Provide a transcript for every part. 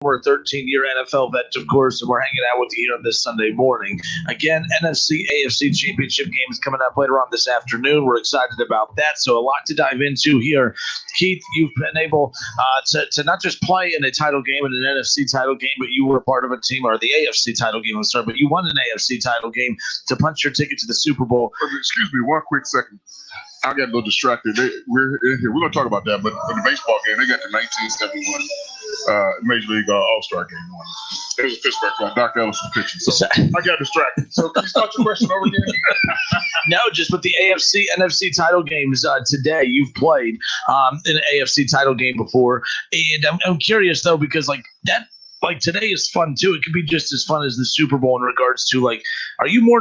We're a 13-year NFL vet, of course, and we're hanging out with you here on this Sunday morning. Again, NFC, AFC championship game is coming up later on this afternoon. We're excited about that, so a lot to dive into here. Keith, you've been able to not just play in a title game and an NFC title game, but you were part of a team, or the AFC title game, I'm sorry, but you won an AFC title game to punch your ticket to the Super Bowl. Excuse me, one quick second. I got a little distracted. We're in here. We're going to talk about that, but for the baseball game, they got the 1971 Major League All-Star game. It was a Pittsburgh club. Doc Ellis was pitching, so I got distracted. So can you start your question over again? No, just with the AFC, NFC title games today, you've played in an AFC title game before, and I'm curious though, because today is fun too. It could be just as fun as the Super Bowl in regards to were you more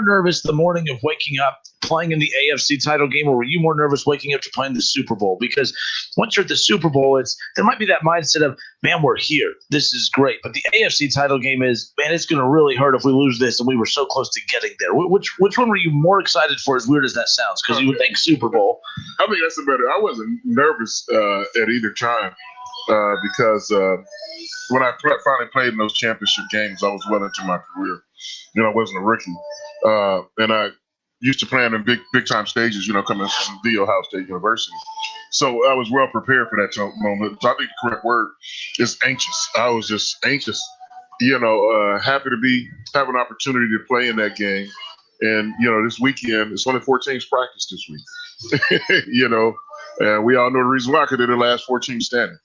nervous the morning of waking up playing in the AFC title game, or were you more nervous waking up to playing the Super Bowl? Because once you're at the Super Bowl, there might be that mindset of, man, we're here. This is great. But the AFC title game is, man, it's going to really hurt if we lose this, and we were so close to getting there. Which one were you more excited for, as weird as that sounds? Because you would think Super Bowl. I think that's I wasn't nervous at either time because when I finally played in those championship games, I was well into my career. I wasn't a rookie. And I used to play in big time stages, coming from the Ohio State University. So I was well prepared for that moment. So I think the correct word is anxious. I was just anxious, happy to have an opportunity to play in that game. And, this weekend, it's only 4 teams practice this week, and we all know the reason why, because they're the last 4 teams standing.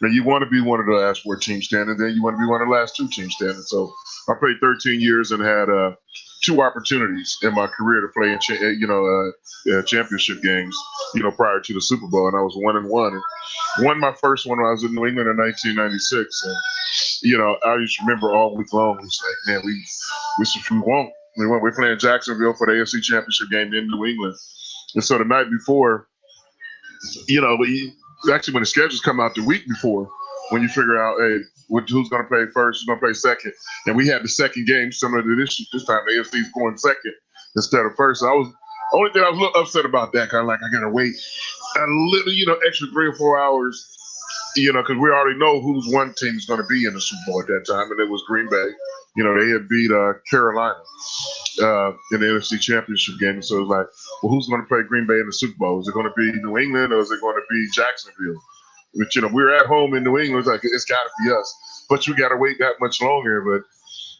And you want to be one of the last 4 teams standing, then you want to be one of the last 2 teams standing. So I played 13 years and had 2 opportunities in my career to play in championship games, prior to the Super Bowl, and I was 1-1. And won my first one when I was in New England in 1996. And I just remember all week long, it was like, man, we won't. We're playing Jacksonville for the AFC Championship game in New England, and so the night before, actually, when the schedules come out the week before, when you figure out, hey, who's going to play first, who's going to play second, and we had the second game similar to this time. The AFC is going second instead of first. So only thing I was a little upset about that, kind of like I got to wait a little, extra 3 or 4 hours, because we already know who's one team is going to be in the Super Bowl at that time, and it was Green Bay. They had beat Carolina in the NFC Championship game. So it was like, well, who's going to play Green Bay in the Super Bowl? Is it going to be New England, or is it going to be Jacksonville? Which, we're at home in New England. It's like, it's got to be us. But you got to wait that much longer. But,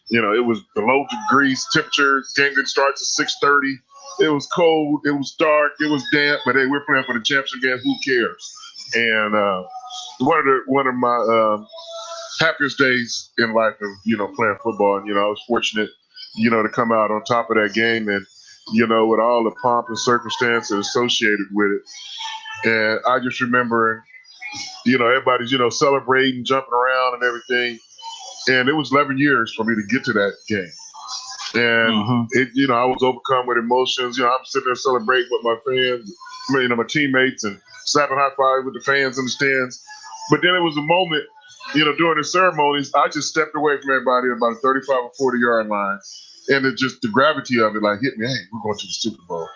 it was below degrees temperature. Game didn't start at 6:30. It was cold. It was dark. It was damp. But, hey, we're playing for the championship game. Who cares? And one of my happiest days in life of, playing football. And, I was fortunate, to come out on top of that game and, with all the pomp and circumstance associated with it. And I just remember, everybody's, celebrating, jumping around and everything. And it was 11 years for me to get to that game. And, I was overcome with emotions. I'm sitting there celebrating with my fans, my teammates, and slapping high five with the fans in the stands. But then it was a moment, during the ceremonies, I just stepped away from everybody at about a 35 or 40 yard line. And it just, the gravity of it, hit me, hey, we're going to the Super Bowl.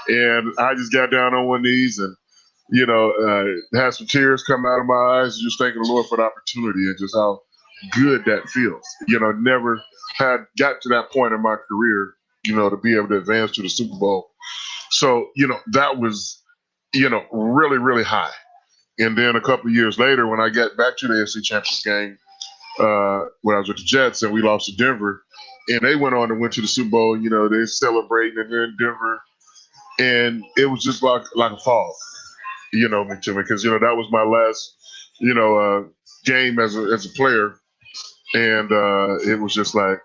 And I just got down on one knees and, had some tears come out of my eyes, just thanking the Lord for the opportunity and just how good that feels. Never had got to that point in my career, to be able to advance to the Super Bowl. So, that was, really, really high. And then a couple of years later, when I got back to the AFC Championship game, when I was with the Jets and we lost to Denver, and they went on and went to the Super Bowl, they celebrating and they're in Denver. And it was just like a fall, to me, because, that was my last, game as a player. And it was just like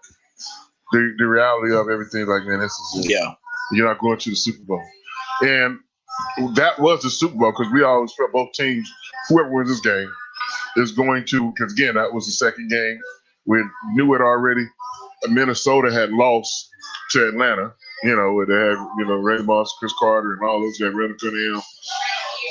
the reality of everything, like, man, this is it. Yeah. You're not going to the Super Bowl. And that was the Super Bowl, because we always felt both teams, whoever wins this game is going to, because again, that was the second game. We knew it already. Minnesota had lost to Atlanta, where they had, Ray Moss, Chris Carter, and all those guys running to him.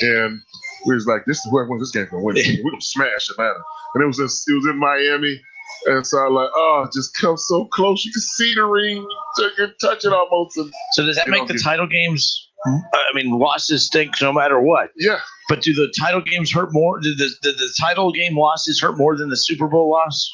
And we was like, this is whoever wins this game going to win. We're going to smash Atlanta. And it was in Miami. And so I was like, oh, just come so close. You can see the ring. You can touch it almost. And, so does that make the title games I mean, losses stink no matter what. Yeah. But do the title games hurt more? Do the title game losses hurt more than the Super Bowl loss?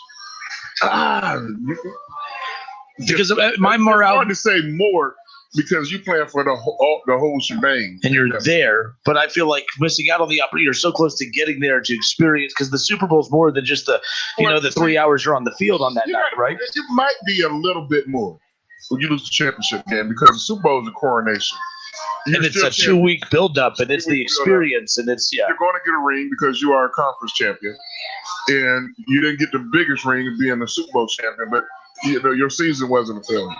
Because my morale. It's hard to say more because you plan for the whole shebang, and you're there. But I feel like missing out on the opportunity. You're so close to getting there to experience, because the Super Bowl is more than just the 3 hours you're on the field on that night, right? It might be a little bit more when you lose the championship game, because the Super Bowl is a coronation. And it's a 2-week build-up, and it's the experience, and it's You're going to get a ring because you are a conference champion, and you didn't get the biggest ring of being a Super Bowl champion, but your season wasn't a failure.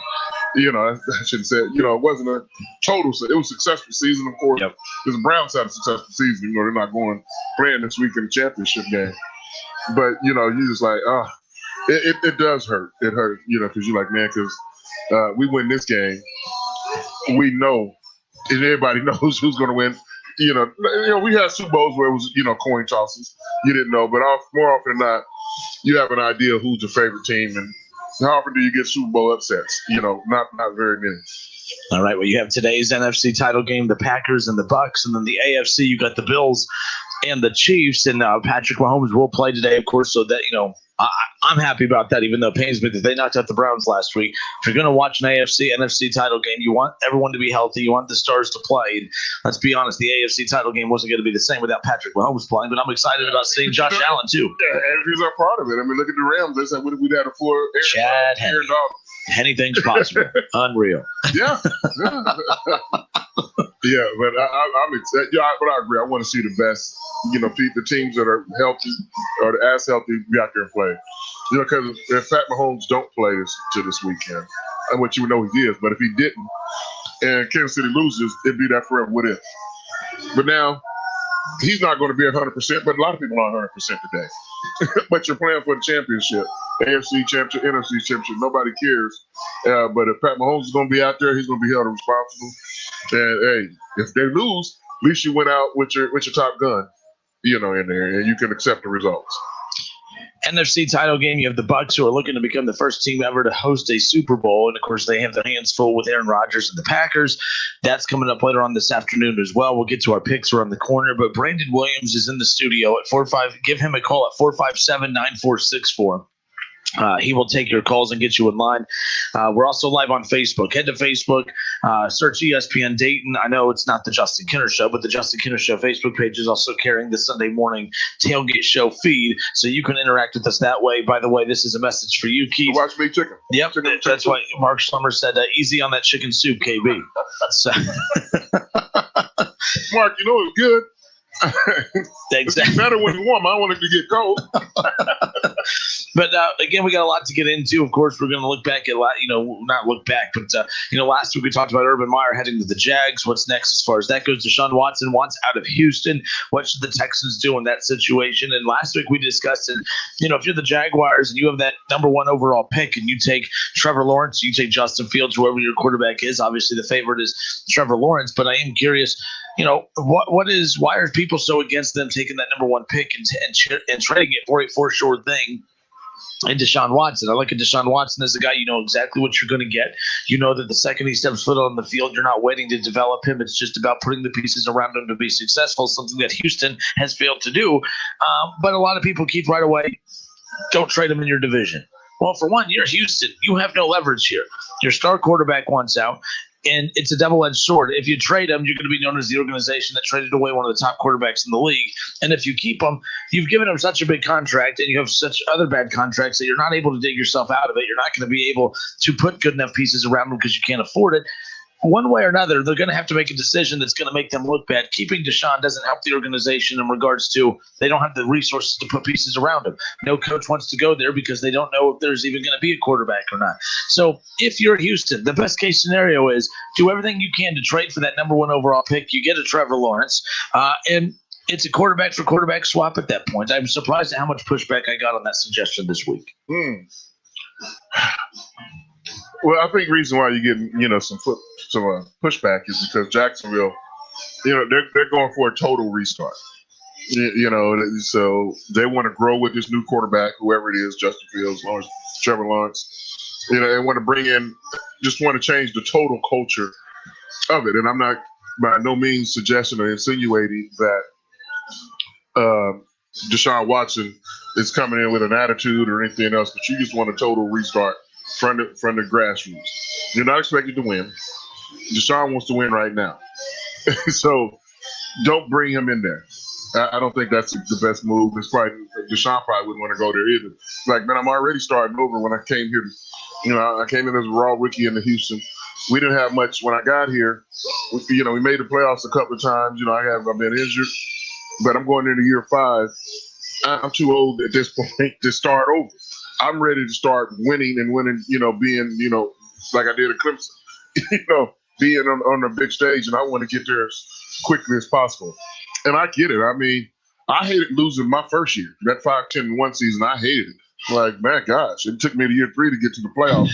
I shouldn't say it. It wasn't a total. It was a successful season, of course. Yep. Because the Browns had a successful season. They're not playing this week in the championship game. But you just like, it does hurt. It hurt, because you're like, man, because we win this game, we know, and everybody knows who's going to win. We had Super Bowls where it was, coin tosses. You didn't know, but more often than not, you have an idea of who's your favorite team, and how often do you get Super Bowl upsets? Not very many. All right. Well, you have today's NFC title game, the Packers and the Bucks, and then the AFC, you got the Bills and the Chiefs, and Patrick Mahomes will play today, of course, so that, I'm happy about that, even though it pains me that they knocked out the Browns last week. If you're going to watch an AFC, NFC title game, you want everyone to be healthy. You want the stars to play. And let's be honest, the AFC title game wasn't going to be the same without Patrick Mahomes playing, but I'm excited about seeing Josh Allen, too. Yeah, and he's a part of it. I mean, look at the Rams. They said, what if we had a full Chad Henne. Anything's possible. Unreal. Yeah. Yeah, but I'm excited. Yeah, but I agree. I want to see the best, the teams that are healthy or as healthy be out there and play. Because if Pat Mahomes don't play this weekend, and what you would know he is, but if he didn't and Kansas City loses, it'd be that forever what if. But now, he's not going to be 100%, but a lot of people aren't 100% today. But you're playing for the championship, AFC championship, NFC championship. Nobody cares. But if Pat Mahomes is going to be out there, he's going to be held responsible. And hey, if they lose, at least you went out with your top gun, in there, and you can accept the results. NFC title game, you have the Bucks, who are looking to become the first team ever to host a Super Bowl. And, of course, they have their hands full with Aaron Rodgers and the Packers. That's coming up later on this afternoon as well. We'll get to our picks around the corner. But Brandon Williams is in the studio at 4-5. Give him a call at 457-9464. He will take your calls and get you in line. We're also live on Facebook. Head to Facebook, search ESPN Dayton. I know it's not the Justin Kinner Show, but the Justin Kinner Show Facebook page is also carrying the Sunday morning Tailgate Show feed, so you can interact with us that way. By the way, this is a message for you, Keith. Watch me chicken. Yep, that's why Mark Slummer said, easy on that chicken soup, KB. So. Mark, it's good. Exactly. It's better when it's warm. I don't want it to get cold. But again, we got a lot to get into. Of course, we're going to look back at not look back, but last week we talked about Urban Meyer heading to the Jags. What's next as far as that goes? Deshaun Watson wants out of Houston. What should the Texans do in that situation? And last week we discussed it. If you're the Jaguars and you have that number 1 overall pick, and you take Trevor Lawrence, you take Justin Fields, whoever your quarterback is. Obviously, the favorite is Trevor Lawrence. But I am curious. Why are people so against them taking that number 1 pick and trading it for a sure thing? And Deshaun Watson. I look at Deshaun Watson as a guy, you know exactly what you're going to get. You know that the second he steps foot on the field, you're not waiting to develop him. It's just about putting the pieces around him to be successful, something that Houston has failed to do. But a lot of people keep right away, don't trade him in your division. Well, for one, you're Houston. You have no leverage here. Your star quarterback wants out. And it's a double-edged sword. If you trade him, you're going to be known as the organization that traded away one of the top quarterbacks in the league. And if you keep him, you've given him such a big contract, and you have such other bad contracts that you're not able to dig yourself out of it. You're not going to be able to put good enough pieces around him because you can't afford it. One way or another, they're going to have to make a decision that's going to make them look bad. Keeping Deshaun doesn't help the organization in regards to they don't have the resources to put pieces around him. No coach wants to go there because they don't know if there's even going to be a quarterback or not. So if you're Houston, the best case scenario is do everything you can to trade for that number 1 overall pick. You get a Trevor Lawrence, and it's a quarterback for quarterback swap at that point. I'm surprised at how much pushback I got on that suggestion this week. Well, I think the reason why you're getting, some pushback is because Jacksonville, they're going for a total restart. So they want to grow with this new quarterback, whoever it is, Justin Fields, Lawrence, Trevor Lawrence. They want to bring in, just want to change the total culture of it. And I'm not by no means suggesting or insinuating that Deshaun Watson is coming in with an attitude or anything else, but you just want a total restart from the grassroots. You're not expected to win. Deshaun wants to win right now. So don't bring him in there. I don't think that's the best move. Deshaun probably wouldn't want to go there either. Like, man, I'm already starting over when I came here. I came in as a raw rookie into Houston. We didn't have much when I got here. We made the playoffs a couple of times. I've been injured, but I'm going into year 5. I'm too old at this point to start over. I'm ready to start winning, being, like I did at Clemson, being on the big stage, and I want to get there as quickly as possible. And I get it. I mean, I hated losing my first year. That 5-10-1 season, I hated it. Like, man, gosh, it took me to year 3 to get to the playoffs.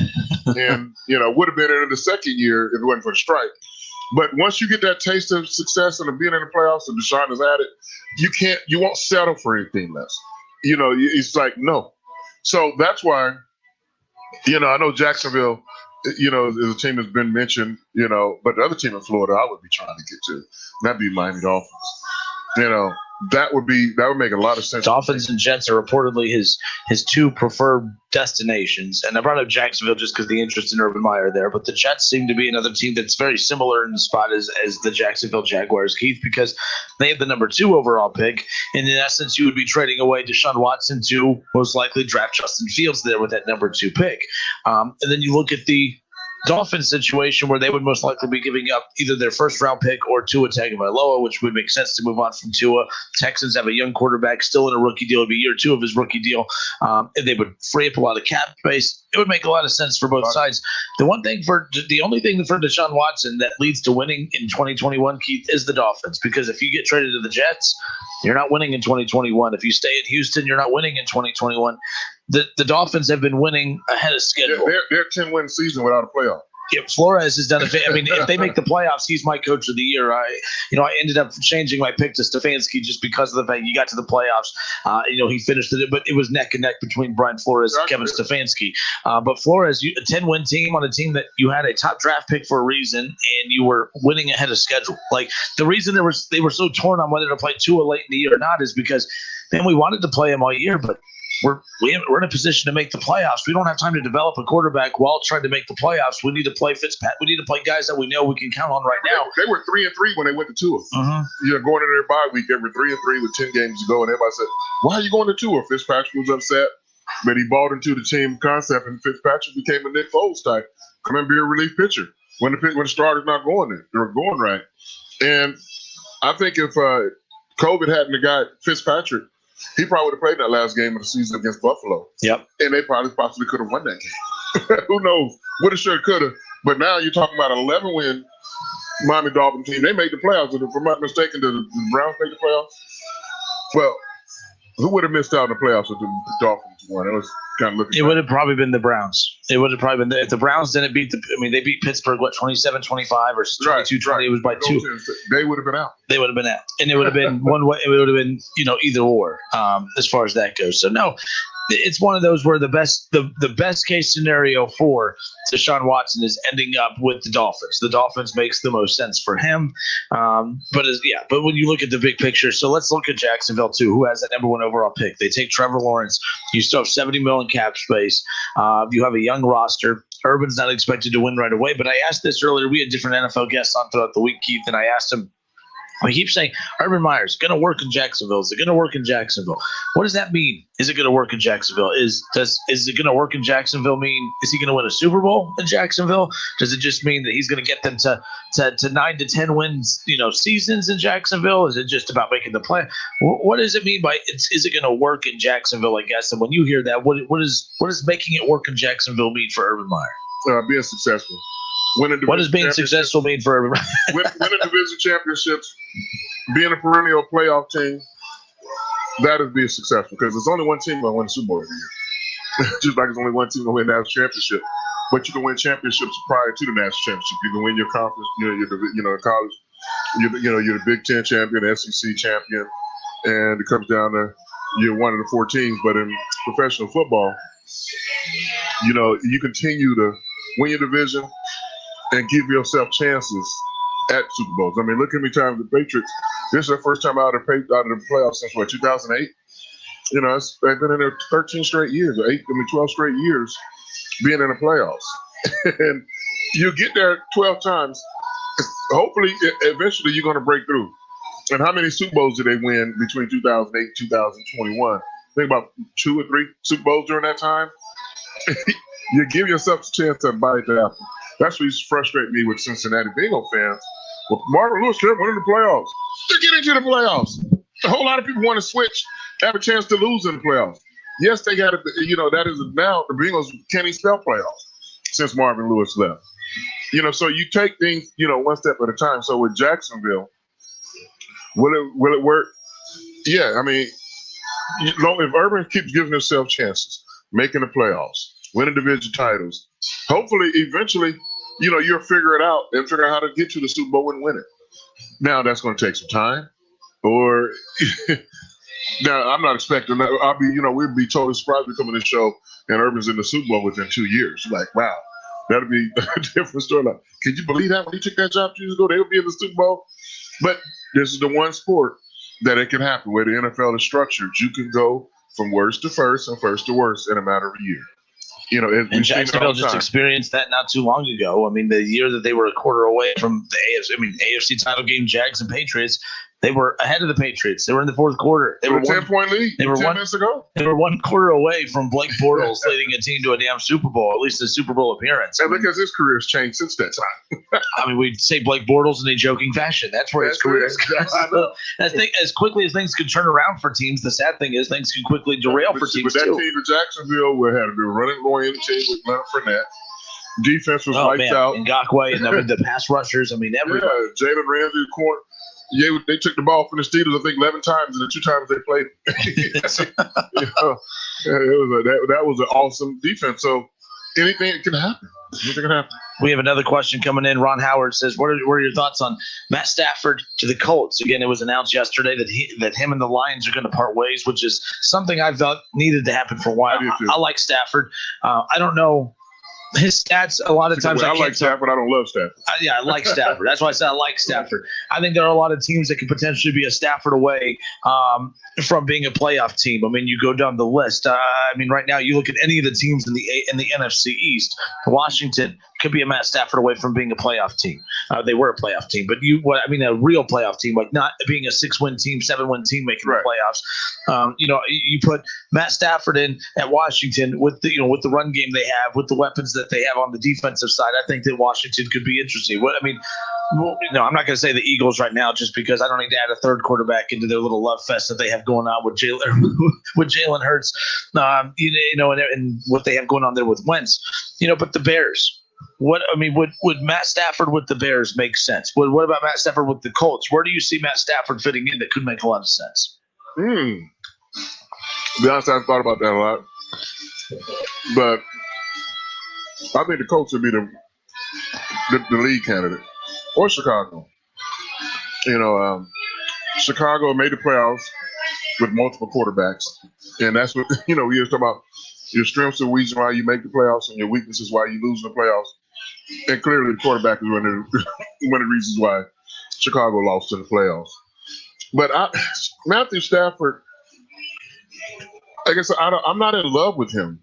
And, would have been in the second year if it wasn't for the strike. But once you get that taste of success and of being in the playoffs, and Deshaun is at it, you won't settle for anything less. It's like, no. So that's why, I know Jacksonville, is a team that's been mentioned, but the other team in Florida I would be trying to get to. And that'd be Miami Dolphins. That would make a lot of sense. Dolphins and Jets are reportedly his 2 preferred destinations. And I brought up Jacksonville just because the interest in Urban Meyer there. But the Jets seem to be another team that's very similar in the spot as the Jacksonville Jaguars, Keith, because they have the number 2 overall pick. And in essence, you would be trading away Deshaun Watson to most likely draft Justin Fields there with that number 2 pick. And then you look at the Dolphins situation where they would most likely be giving up either their first-round pick or Tua Tagovailoa, which would make sense to move on from Tua. Texans have a young quarterback still in a rookie deal. It would be year 2 of his rookie deal. And they would free up a lot of cap space. It would make a lot of sense for both sides. The only thing for Deshaun Watson that leads to winning in 2021, Keith, is the Dolphins. Because if you get traded to the Jets, you're not winning in 2021. If you stay in Houston, you're not winning in 2021. The Dolphins have been winning ahead of schedule. They're 10-win season without a playoff. Yeah, Flores has done I mean, if they make the playoffs, he's my coach of the year. I ended up changing my pick to Stefanski just because of the fact he got to the playoffs. He finished it, but it was neck and neck between Brian Flores and Kevin Stefanski. But Flores, a 10-win team on a team that you had a top draft pick for a reason, and you were winning ahead of schedule. Like, the reason they were so torn on whether to play Tua late in the year or not is because, man, we wanted to play him all year, but we're in a position to make the playoffs. We don't have time to develop a quarterback while trying to make the playoffs. We need to play Fitzpatrick. We need to play guys that we know we can count on right now. They were 3-3 when they went to Tua. Going into their bye week, they were 3-3 with 10 games to go, and everybody said, "Why are you going to Tua?" Fitzpatrick was upset, but he bought into the team concept, and Fitzpatrick became a Nick Foles type. Come and be a relief pitcher when the starter's not going there. They were going right, and I think if COVID hadn't got Fitzpatrick, he probably would have played that last game of the season against Buffalo. Yep. And they possibly could have won that game. Who knows? Would have, should have, could have. But now you're talking about an 11-win Miami Dolphins team. They made the playoffs. If I'm not mistaken, did the Browns make the playoffs? Well, who would have missed out in the playoffs if the Dolphins won? It was kind of looking. It would have probably been the Browns. It would have probably been if the Browns didn't beat they beat Pittsburgh 27-25 or 22-20. It was by 2. They would have been out. They would have been out, and it would have been one way. It would have been either or as far as that goes. So no, it's one of those where the best case scenario for Deshaun Watson is ending up with the Dolphins. The Dolphins makes the most sense for him. But when you look at the big picture, so let's look at Jacksonville too, who has that number 1 overall pick. They take Trevor Lawrence. You still have $70 million cap space. You have a young roster. Urban's not expected to win right away, but I asked this earlier. We had different NFL guests on throughout the week, Keith, and I asked him, I keep saying Urban Meyer's going to work in Jacksonville. Is it going to work in Jacksonville? What does that mean? Is it going to work in Jacksonville? Is it going to work in Jacksonville mean is he going to win a Super Bowl in Jacksonville? Does it just mean that he's going to get them to 9 to 10 wins, seasons in Jacksonville? Is it just about making the play? What does it mean by is it going to work in Jacksonville? I guess. And when you hear that, what is making it work in Jacksonville mean for Urban Meyer? Being successful. What does being successful mean for everybody? Winning division championships, being a perennial playoff team, that is being successful because there's only one team that win the Super Bowl every year. Just like there's only one team that win the national championship. But you can win championships prior to the national championship. You can win your conference, you're college, you're the Big Ten champion, the SEC champion, and it comes down to you're one of the 4 teams. But in professional football, you continue to win your division and give yourself chances at Super Bowls. I mean, look at me time the Patriots. This is their first time out of the playoffs since what, 2008? You know, they've been in there 13 straight years, 12 straight years being in the playoffs. And you get there 12 times. Hopefully, eventually, you're going to break through. And how many Super Bowls did they win between 2008 and 2021? Think about 2 or 3 Super Bowls during that time. You give yourself a chance to bite the apple. That's what used to frustrate me with Cincinnati Bengals fans. Well, Marvin Lewis can't win in the playoffs. They're getting to the playoffs. A whole lot of people want to switch, have a chance to lose in the playoffs. Yes, they got to, that is now the Bengals can't even spell playoffs since Marvin Lewis left. So you take things, one step at a time. So with Jacksonville, will it work? Yeah, I mean, if Urban keeps giving himself chances, making the playoffs, winning division titles, hopefully, eventually, you'll figure it out and figure out how to get to the Super Bowl and win it. Now, that's going to take some time. Or, now, I'm not expecting that. We'd be totally surprised to come on this show and Urban's in the Super Bowl within 2 years. Like, wow, that'd be a different story. Like, can you believe that when he took that job 2 years ago, they would be in the Super Bowl? But this is the one sport that it can happen where the NFL is structured. You can go from worst to first and first to worst in a matter of a year. And Jacksonville just experienced that not too long ago. I mean, the year that they were a quarter away from the AFC title game, Jags and Patriots, they were ahead of the Patriots. They were in the fourth quarter. They were 10-point lead. They were 10 minutes ago. They were 1 quarter away from Blake Bortles leading a team to a damn Super Bowl, at least a Super Bowl appearance. And because his career has changed since that time. I mean, we'd say Blake Bortles in a joking fashion. That's where his career is. As quickly as things could turn around for teams, the sad thing is things can quickly derail for teams but that too. team in Jacksonville had to be running going in the team with Leonard Fournette. Defense was lights out. Ngakoue and the pass rushers. I mean, everybody. Yeah, Jalen Ramsey, corner. Yeah, they took the ball from the Steelers, I think, 11 times, and the 2 times they played. That was an awesome defense. So anything can happen. Anything can happen. We have another question coming in. Ron Howard says, "What are your thoughts on Matt Stafford to the Colts?" Again, it was announced yesterday that him and the Lions are going to part ways, which is something I thought needed to happen for a while. I like Stafford. I don't know his stats. A lot of times I like Stafford. I don't love Stafford. I like Stafford. That's why I said I like Stafford. I think there are a lot of teams that could potentially be a Stafford away from being a playoff team. I mean, you go down the list. Right now you look at any of the teams in the NFC East. Washington could be a Matt Stafford away from being a playoff team. They were a playoff team, but a real playoff team, like not being a 6-win team, 7-win team making the playoffs. You put Matt Stafford in at Washington with the run game they have, with the weapons that they have on the defensive side. I think that Washington could be interesting. I'm not going to say the Eagles right now, just because I don't need to add a third quarterback into their little love fest that they have going on with Jalen Hurts, and what they have going on there with Wentz. But the Bears. Would Matt Stafford with the Bears make sense? What about Matt Stafford with the Colts? Where do you see Matt Stafford fitting in that could make a lot of sense? To be honest, I've thought about that a lot. But I think the Colts would be the lead candidate. Or Chicago. Chicago made the playoffs with multiple quarterbacks. And that's what, we were talking about. Your strengths are the reason why you make the playoffs, and your weaknesses why you lose in the playoffs. And clearly, the quarterback is one of the reasons why Chicago lost in the playoffs. But Matthew Stafford, I guess I'm not in love with him.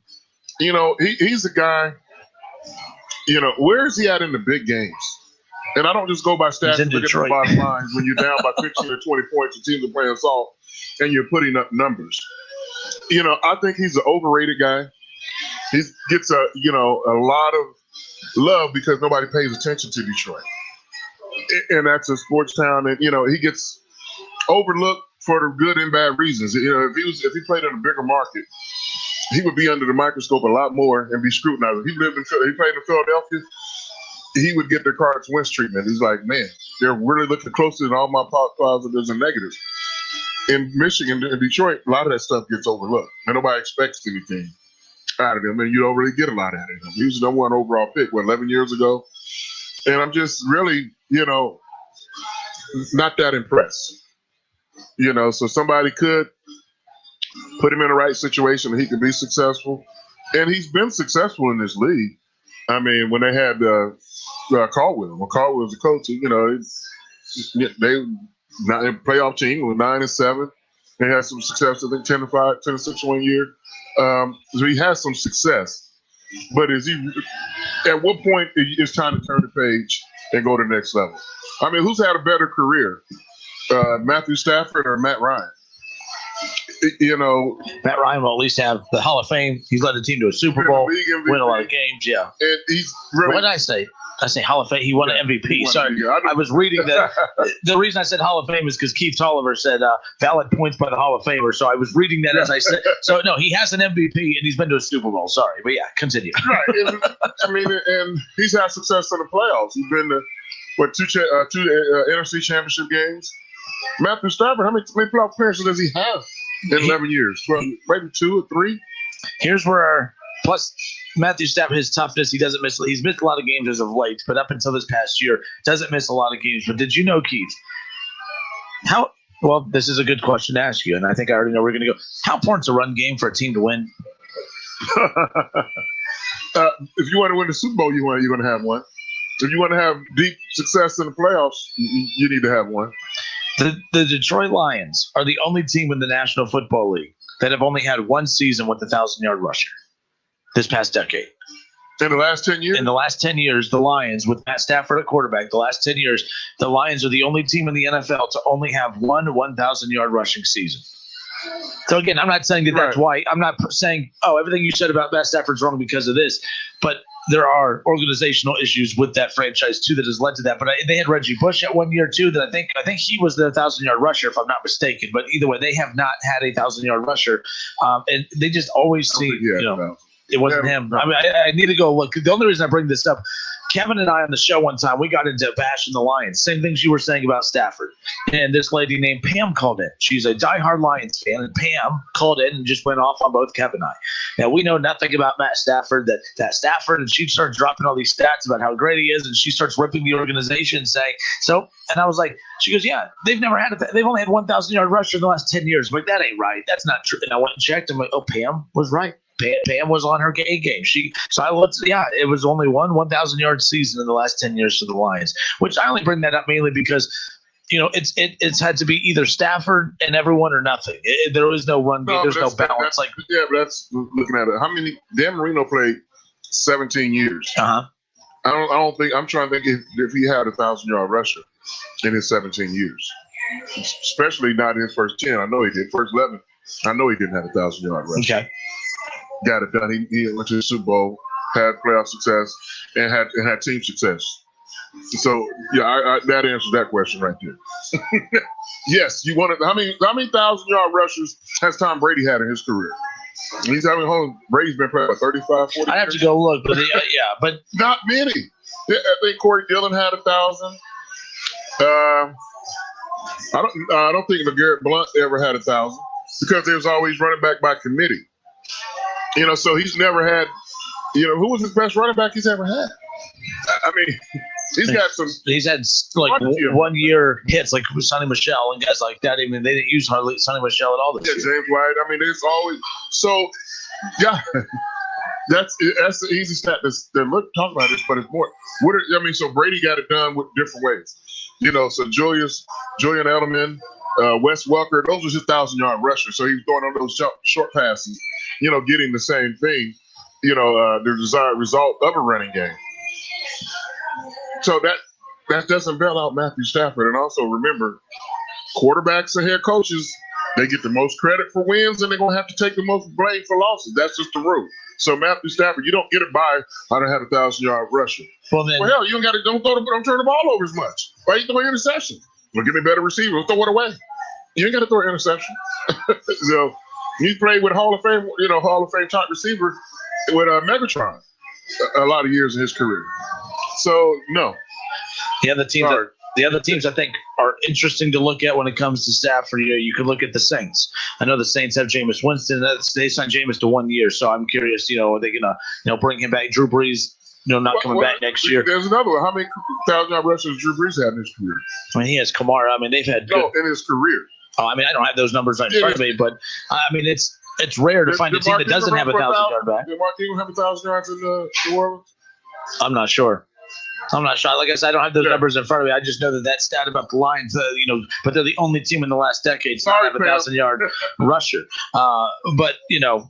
He's a guy. Where is he at in the big games? And I don't just go by stats. Look at the bottom lines when you're down by 15 or 20 points, and teams are playing soft, and you're putting up numbers. I think he's an overrated guy. He gets a lot of love because nobody pays attention to Detroit, and that's a sports town. And he gets overlooked for the good and bad reasons. If he played in a bigger market, he would be under the microscope a lot more and be scrutinized. If he played in Philadelphia, he would get the Carson Wentz treatment. He's like, man, they're really looking closer than all my positives and negatives. In Michigan and Detroit, a lot of that stuff gets overlooked, and nobody expects anything out of him, and you don't really get a lot out of him. He was the number 1 overall pick, 11 years ago? And I'm just really, not that impressed. So somebody could put him in the right situation and he could be successful. And he's been successful in this league. I mean, when they had Caldwell, when Caldwell was the coach, they playoff team was 9-7. They had some success. I think 10-5, 10-6 one year. So he has some success. But at what point is time to turn the page and go to the next level? I mean, who's had a better career, Matthew Stafford or Matt Ryan? Matt Ryan will at least have the Hall of Fame. He's led the team to a Super Bowl, win a lot of games. Yeah. And he's really. What did I say? I say Hall of Fame. He won an MVP. Sorry, I was reading that. The reason I said Hall of Fame is because Keith Tolliver said valid points by the Hall of Famer. So I was reading that as I said. So no, he has an MVP and he's been to a Super Bowl. Sorry, but yeah, continue. Right. I mean, and he's had success in the playoffs. He's been to two NFC Championship games. Matthew Stafford, how many playoff appearances does he have in 11 years? Well, maybe 2 or 3. Here's where plus. Matthew Stafford, his toughness, he's missed a lot of games as of late, but up until this past year, doesn't miss a lot of games. But did you know, Keith, well, this is a good question to ask you, and I think I already know where we're going to go. How important's a run game for a team to win? If you want to win the Super Bowl, you're going to have one. If you want to have deep success in the playoffs, you need to have one. The Detroit Lions are the only team in the National Football League that have only had one season with a 1,000-yard rusher. This past decade. In the last 10 years? In the last 10 years, the Lions, with Matt Stafford at quarterback, the last 10 years, the Lions are the only team in the NFL to only have one 1,000-yard rushing season. So, again, I'm not saying that that's why. I'm not saying, everything you said about Matt Stafford's wrong because of this. But there are organizational issues with that franchise, too, that has led to that. But they had Reggie Bush at 1 year, too, that I think he was the 1,000-yard rusher, if I'm not mistaken. But either way, they have not had a 1,000-yard rusher. And they just always seem, it wasn't him. I mean, I need to go look. The only reason I bring this up, Kevin and I on the show one time, we got into bashing the Lions. Same things you were saying about Stafford. And this lady named Pam called in. She's a diehard Lions fan, and Pam called in and just went off on both Kevin and I. Now, we know nothing about Matt Stafford, that Stafford, and she starts dropping all these stats about how great he is, and she starts ripping the organization, saying, and I was like, she goes, yeah, they've never had they've only had 1,000-yard rusher in the last 10 years. I'm like, that ain't right. That's not true. And I went and checked. I'm like, Pam was right. Pam was on her A game. It was only one 1,000-yard season in the last 10 years for the Lions, which I only bring that up mainly because, it's had to be either Stafford and everyone or nothing. There is no run game. There's no balance. But that's looking at it. How many? Dan Marino played 17 years. Uh-huh. I don't think. I'm trying to think if he had a 1,000-yard rusher in his 17 years, especially not in his first 10. I know he did. First 11, I know he didn't have a 1,000-yard rusher. Okay. Got it done. He went to the Super Bowl, had playoff success, and had team success. So that answers that question right there. Yes, you wanted how many 1,000-yard rushers has Tom Brady had in his career? He's having home. Brady's been playing 35, 40. I have to go look, but but not many. I think Corey Dillon had 1,000. I don't think LeGarrette Blount ever had 1,000 because there was always running back by committee. So he's never had, who was his best running back he's ever had? I mean, he's had like 1 year hits like Sonny Michel and guys like that. I mean, they didn't use hardly Sonny Michel at all this year. James White. I mean, it's always so. Yeah, that's the easy stat to talk about this, but it's more. So Brady got it done with different ways. So Julian Edelman. Wes Welker, those was his 1,000-yard rushers. So he was throwing on those short passes, getting the same thing, the desired result of a running game. So that doesn't bail out Matthew Stafford. And also remember, quarterbacks and head coaches, they get the most credit for wins, and they're going to have to take the most blame for losses. That's just the rule. So Matthew Stafford, you don't get it by I don't have a 1,000-yard rusher. Well, hell, you don't turn the ball over as much. Why you throw an interception? Well, give me a better receiver. We'll throw it away. You ain't got to throw an interception. So he played with Hall of Fame top receiver with Megatron a lot of years in his career. So no. The other teams I think are interesting to look at when it comes to Stafford. You could look at the Saints. I know the Saints have Jameis Winston. They signed Jameis to 1 year, so I'm curious. Are they gonna bring him back? Drew Brees. Not coming back next year. There's another one. How many 1,000-yard rushers Drew Brees had in his career? I mean, he has Kamara. I mean, they've had in his career. I mean, I don't have those numbers right in front of me, but I mean, it's rare to find a team that doesn't have a 1,000-yard back. Did Mark Ingram have 1,000 yards in New Orleans? I'm not sure. Like I said, I don't have those numbers in front of me. I just know that stat about the Lions, but they're the only team in the last decade to have a 1,000-yard rusher. But,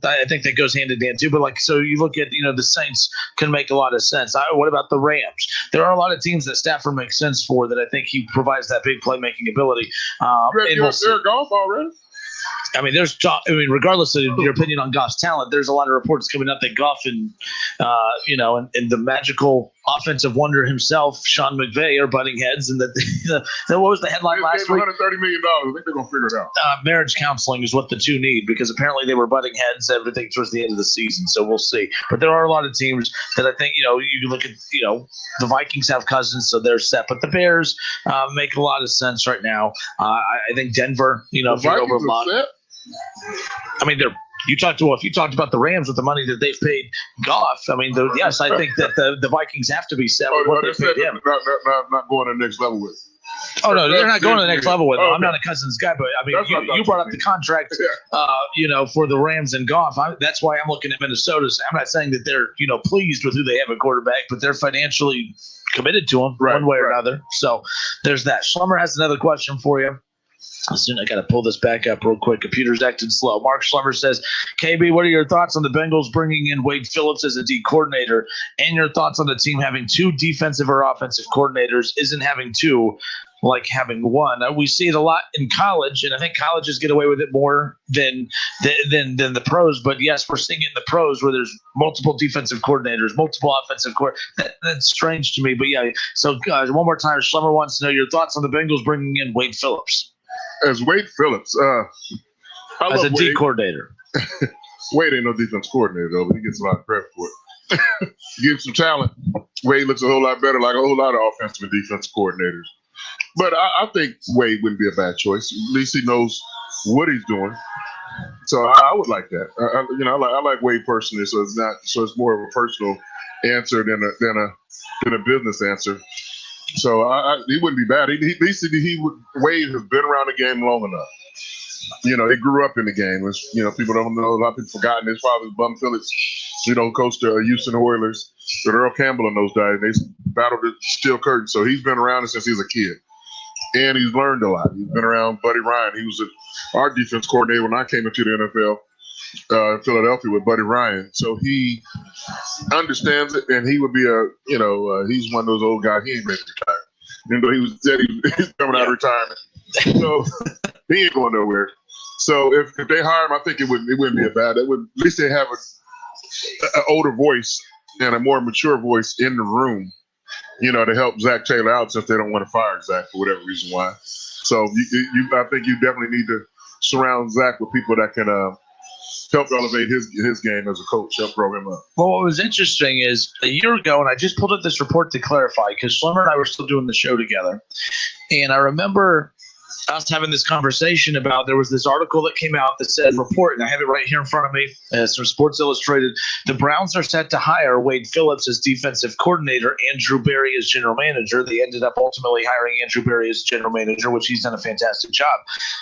I think that goes hand in hand too. But so you look at, the Saints can make a lot of sense. What about the Rams? There are a lot of teams that Stafford makes sense for that I think he provides that big playmaking ability. They're golf already. Regardless of your opinion on Goff's talent, there's a lot of reports coming up that Goff and the magical offensive wonder himself, Sean McVay, are butting heads, and that what was the headline last week? $130 million. I think they're gonna figure it out. Marriage counseling is what the two need, because apparently they were butting heads everything towards the end of the season. So we'll see. But there are a lot of teams that I think you look at. The Vikings have Cousins, so they're set. But the Bears make a lot of sense right now. I think Denver, if you're overlooked. If you talked about the Rams with the money that they've paid Goff, I think that the Vikings have to be set with what they paid him. Not going to the next level with. Oh no, they're not going to the next level with him. I'm not a Cousins guy, but you brought up the contract, for the Rams and Goff. That's why I'm looking at Minnesota. I'm not saying that they're pleased with who they have at quarterback, but they're financially committed to him one way or another. So there's that. Schlummer has another question for you. Soon I got to pull this back up real quick. Computer's acting slow. Mark Schlummer says, KB, what are your thoughts on the Bengals bringing in Wade Phillips as a D coordinator, and your thoughts on the team having two defensive or offensive coordinators? Isn't having two like having one? We see it a lot in college, and I think colleges get away with it more than the pros. But yes, we're seeing it in the pros where there's multiple defensive coordinators, multiple offensive coordinators. That's strange to me. But yeah, so one more time, Schlummer wants to know your thoughts on the Bengals bringing in Wade Phillips. As Wade Phillips, as a D coordinator. Wade ain't no defense coordinator, though, but he gets a lot of credit for it. Give him some talent. Wade looks a whole lot better, like a whole lot of offensive and defensive coordinators. But I think Wade wouldn't be a bad choice. At least he knows what he's doing. So I would like that. I like Wade personally, so it's more of a personal answer than a business answer. So he wouldn't be bad. Wade has been around the game long enough. He grew up in the game. Which, people don't know. A lot of people forgotten his father's Bum Phillips, coached the Houston Oilers with Earl Campbell and those guys. They battled the steel curtain. So he's been around since he was a kid. And he's learned a lot. He's been around Buddy Ryan. He was our defense coordinator when I came into the NFL. In Philadelphia with Buddy Ryan, so he understands it, and he would be he's one of those old guys. He ain't ready to retire, even though he's coming out of retirement, so he ain't going nowhere. So if they hire him, I think it wouldn't be a bad. It would at least they have an older voice and a more mature voice in the room, to help Zach Taylor out since they don't want to fire Zach for whatever reason why. So I think you definitely need to surround Zach with people that can help elevate his game as a coach, help grow him up. Well, what was interesting is a year ago, and I just pulled up this report to clarify, because Schlemmer and I were still doing the show together, and I remember us having this conversation about there was this article that came out that said, report, and I have it right here in front of me, it's from Sports Illustrated, the Browns are set to hire Wade Phillips as defensive coordinator, Andrew Berry as general manager. They ended up ultimately hiring Andrew Berry as general manager, which he's done a fantastic job.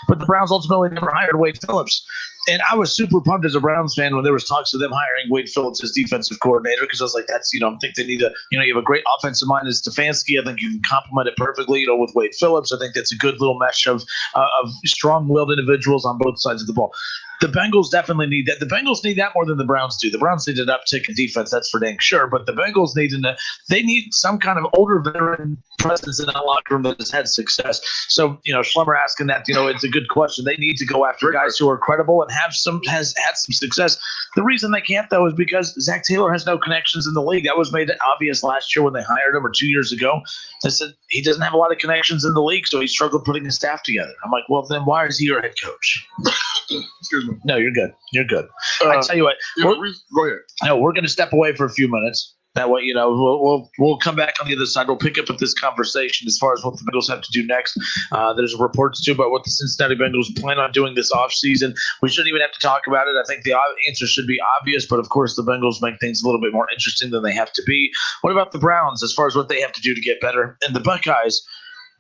But the Browns ultimately never hired Wade Phillips. And I was super pumped as a Browns fan when there was talks of them hiring Wade Phillips as defensive coordinator, because I was like, that's, I think they need to, you have a great offensive mind as Stefanski. I think you can complement it perfectly, with Wade Phillips. I think that's a good little mesh of strong-willed individuals on both sides of the ball. The Bengals definitely need that. The Bengals need that more than the Browns do. The Browns need an uptick in defense, that's for dang sure. But the Bengals need some kind of older veteran presence in that locker room that has had success. So, Schlemmer asking that, it's a good question. They need to go after guys who are credible and has had some success. The reason they can't, though, is because Zach Taylor has no connections in the league. That was made obvious last year when they hired him, or 2 years ago. They said he doesn't have a lot of connections in the league, so he struggled putting his staff together. I'm like, well, then why is he your head coach? Excuse me. No, you're good. You're good. I tell you what. Go ahead. No, we're going to step away for a few minutes. That way, we'll come back on the other side. We'll pick up with this conversation as far as what the Bengals have to do next. There's reports, too, about what the Cincinnati Bengals plan on doing this offseason. We shouldn't even have to talk about it. I think the answer should be obvious, but, of course, the Bengals make things a little bit more interesting than they have to be. What about the Browns as far as what they have to do to get better? And the Buckeyes,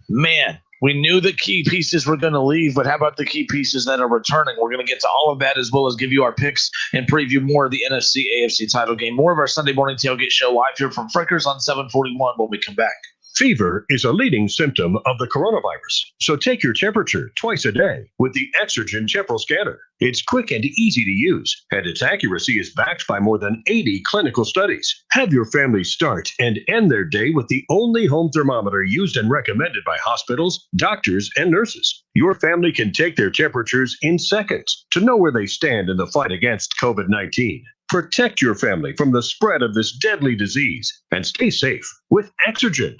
man, We knew the key pieces were going to leave, but how about the key pieces that are returning? We're going to get to all of that as well as give you our picks and preview more of the NFC AFC title game. More of our Sunday morning tailgate show live here from Frickers on 741 when we come back. Fever is a leading symptom of the coronavirus, so take your temperature twice a day with the Exergen Temporal Scanner. It's quick and easy to use, and its accuracy is backed by more than 80 clinical studies. Have your family start and end their day with the only home thermometer used and recommended by hospitals, doctors, and nurses. Your family can take their temperatures in seconds to know where they stand in the fight against COVID-19. Protect your family from the spread of this deadly disease and stay safe with Exergen.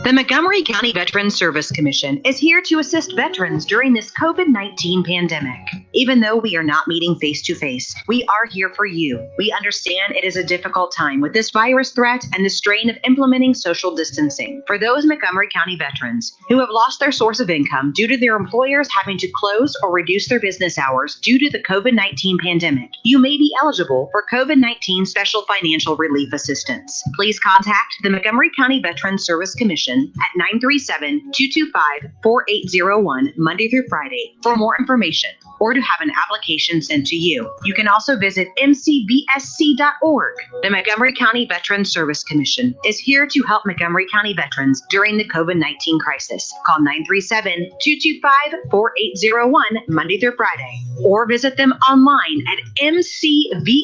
The Montgomery County Veterans Service Commission is here to assist veterans during this COVID-19 pandemic. Even though we are not meeting face-to-face, we are here for you. We understand it is a difficult time with this virus threat and the strain of implementing social distancing. For those Montgomery County veterans who have lost their source of income due to their employers having to close or reduce their business hours due to the COVID-19 pandemic, you may be eligible for COVID-19 special financial relief assistance. Please contact the Montgomery County Veterans Service Commission at 937-225-4801 Monday through Friday for more information or to have an application sent to you. You can also visit mcvsc.org. The Montgomery County Veterans Service Commission is here to help Montgomery County veterans during the COVID-19 crisis. Call 937-225-4801 Monday through Friday or visit them online at mcvsc.org.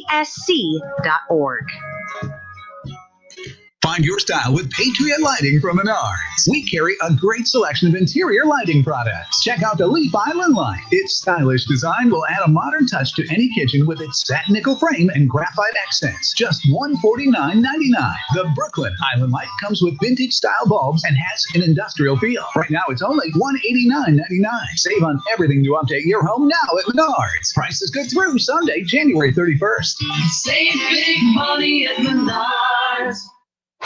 Find your style with Patriot Lighting from Menards. We carry a great selection of interior lighting products. Check out the Leaf Island line. Its stylish design will add a modern touch to any kitchen with its satin nickel frame and graphite accents. Just $149.99. The Brooklyn Island light comes with vintage style bulbs and has an industrial feel. Right now it's only $189.99. Save on everything to update your home now at Menards. Price is good through Sunday, January 31st. Save big money at Menards.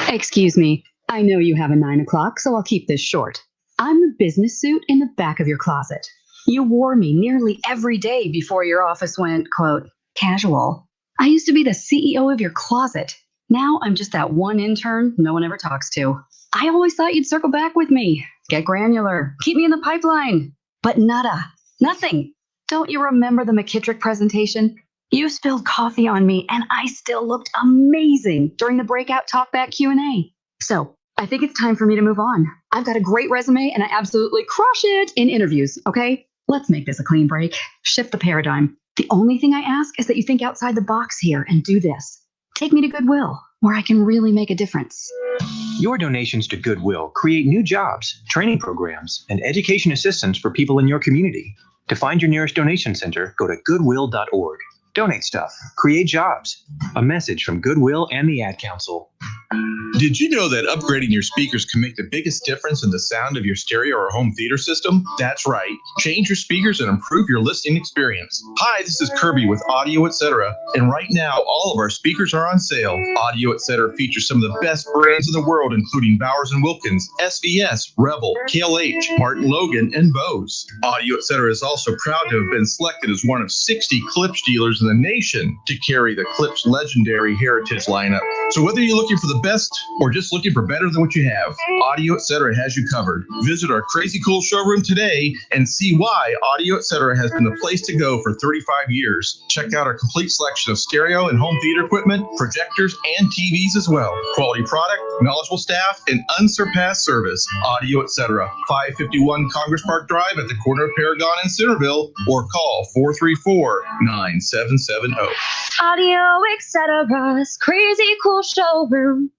Excuse me, I know you have a 9 o'clock, so I'll keep this short. I'm the business suit in the back of your closet. You wore me nearly every day before your office went, quote, casual. I used to be the CEO of your closet. Now I'm just that one intern no one ever talks to. I always thought you'd circle back with me, get granular, keep me in the pipeline. But nada, nothing. Don't you remember the McKittrick presentation? You spilled coffee on me, and I still looked amazing during the breakout talkback Q&A. So I think it's time for me to move on. I've got a great resume, and I absolutely crush it in interviews, okay? Let's make this a clean break. Shift the paradigm. The only thing I ask is that you think outside the box here and do this. Take me to Goodwill, where I can really make a difference. Your donations to Goodwill create new jobs, training programs, and education assistance for people in your community. To find your nearest donation center, go to goodwill.org. Donate stuff. Create jobs. A message from Goodwill and the Ad Council. Did you know that upgrading your speakers can make the biggest difference in the sound of your stereo or home theater system? That's right. Change your speakers and improve your listening experience. Hi, this is Kirby with Audio Etc. And right now, all of our speakers are on sale. Audio Etc. features some of the best brands in the world, including Byars & Wilkins, SVS, Rebel, KLH, Martin Logan, and Bose. Audio Etc. is also proud to have been selected as one of 60 Klipsch dealers in the nation to carry the Klipsch legendary heritage lineup. So whether you're looking for the best or just looking for better than what you have, Audio Etc. has you covered. Visit our crazy cool showroom today and see why Audio Etc. has been the place to go for 35 years. Check out our complete selection of stereo and home theater equipment, projectors, and TVs as well. Quality product, knowledgeable staff, and unsurpassed service. Audio Etc. 551 Congress Park Drive at the corner of Paragon and Centerville, or call 434-9770. Audio Etc's crazy cool showroom.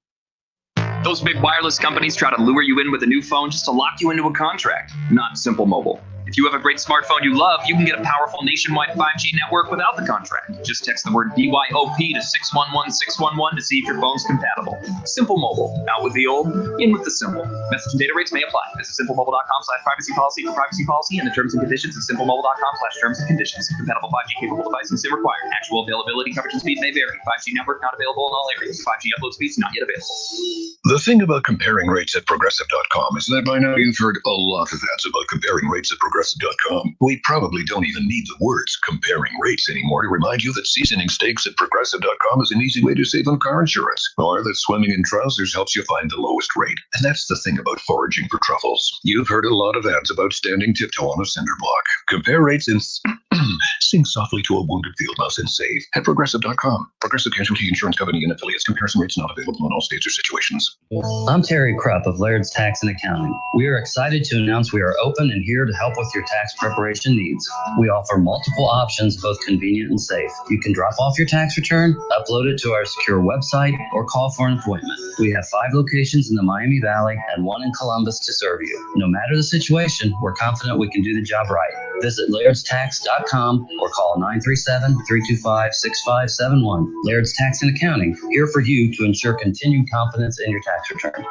Those big wireless companies try to lure you in with a new phone just to lock you into a contract. Not Simple Mobile. If you have a great smartphone you love, you can get a powerful nationwide 5G network without the contract. Just text the word BYOP to 611611 to see if your phone's compatible. Simple Mobile. Out with the old, in with the simple. Message and data rates may apply. Visit simplemobile.com/privacy policy for privacy policy and the terms and conditions of simplemobile.com/terms and conditions. Compatible 5G capable device and SIM required. Actual availability, coverage, and speed may vary. 5G network not available in all areas. 5G upload speeds not yet available. The thing about comparing rates at Progressive.com is that by now you've heard a lot of ads about comparing rates at Progressive. Progressive.com. We probably don't even need the words comparing rates anymore to remind you that seasoning steaks at Progressive.com is an easy way to save on car insurance, or that swimming in trousers helps you find the lowest rate. And that's the thing about foraging for truffles. You've heard a lot of ads about standing tiptoe on a cinder block. Compare rates and sing softly to a wounded field mouse and save at Progressive.com. Progressive Casualty Insurance Company and affiliates. Comparison rates not available in all states or situations. I'm Terry Krupp of Laird's Tax and Accounting. We are excited to announce we are open and here to help with your tax preparation needs. We offer multiple options, both convenient and safe. You can drop off your tax return, upload it to our secure website, or call for an appointment. We have 5 locations in the Miami Valley and 1 in Columbus to serve you. No matter the situation, we're confident we can do the job right. Visit Laird'sTax.com or call 937-325-6571. Laird's Tax and Accounting, here for you to ensure continued confidence in your tax return.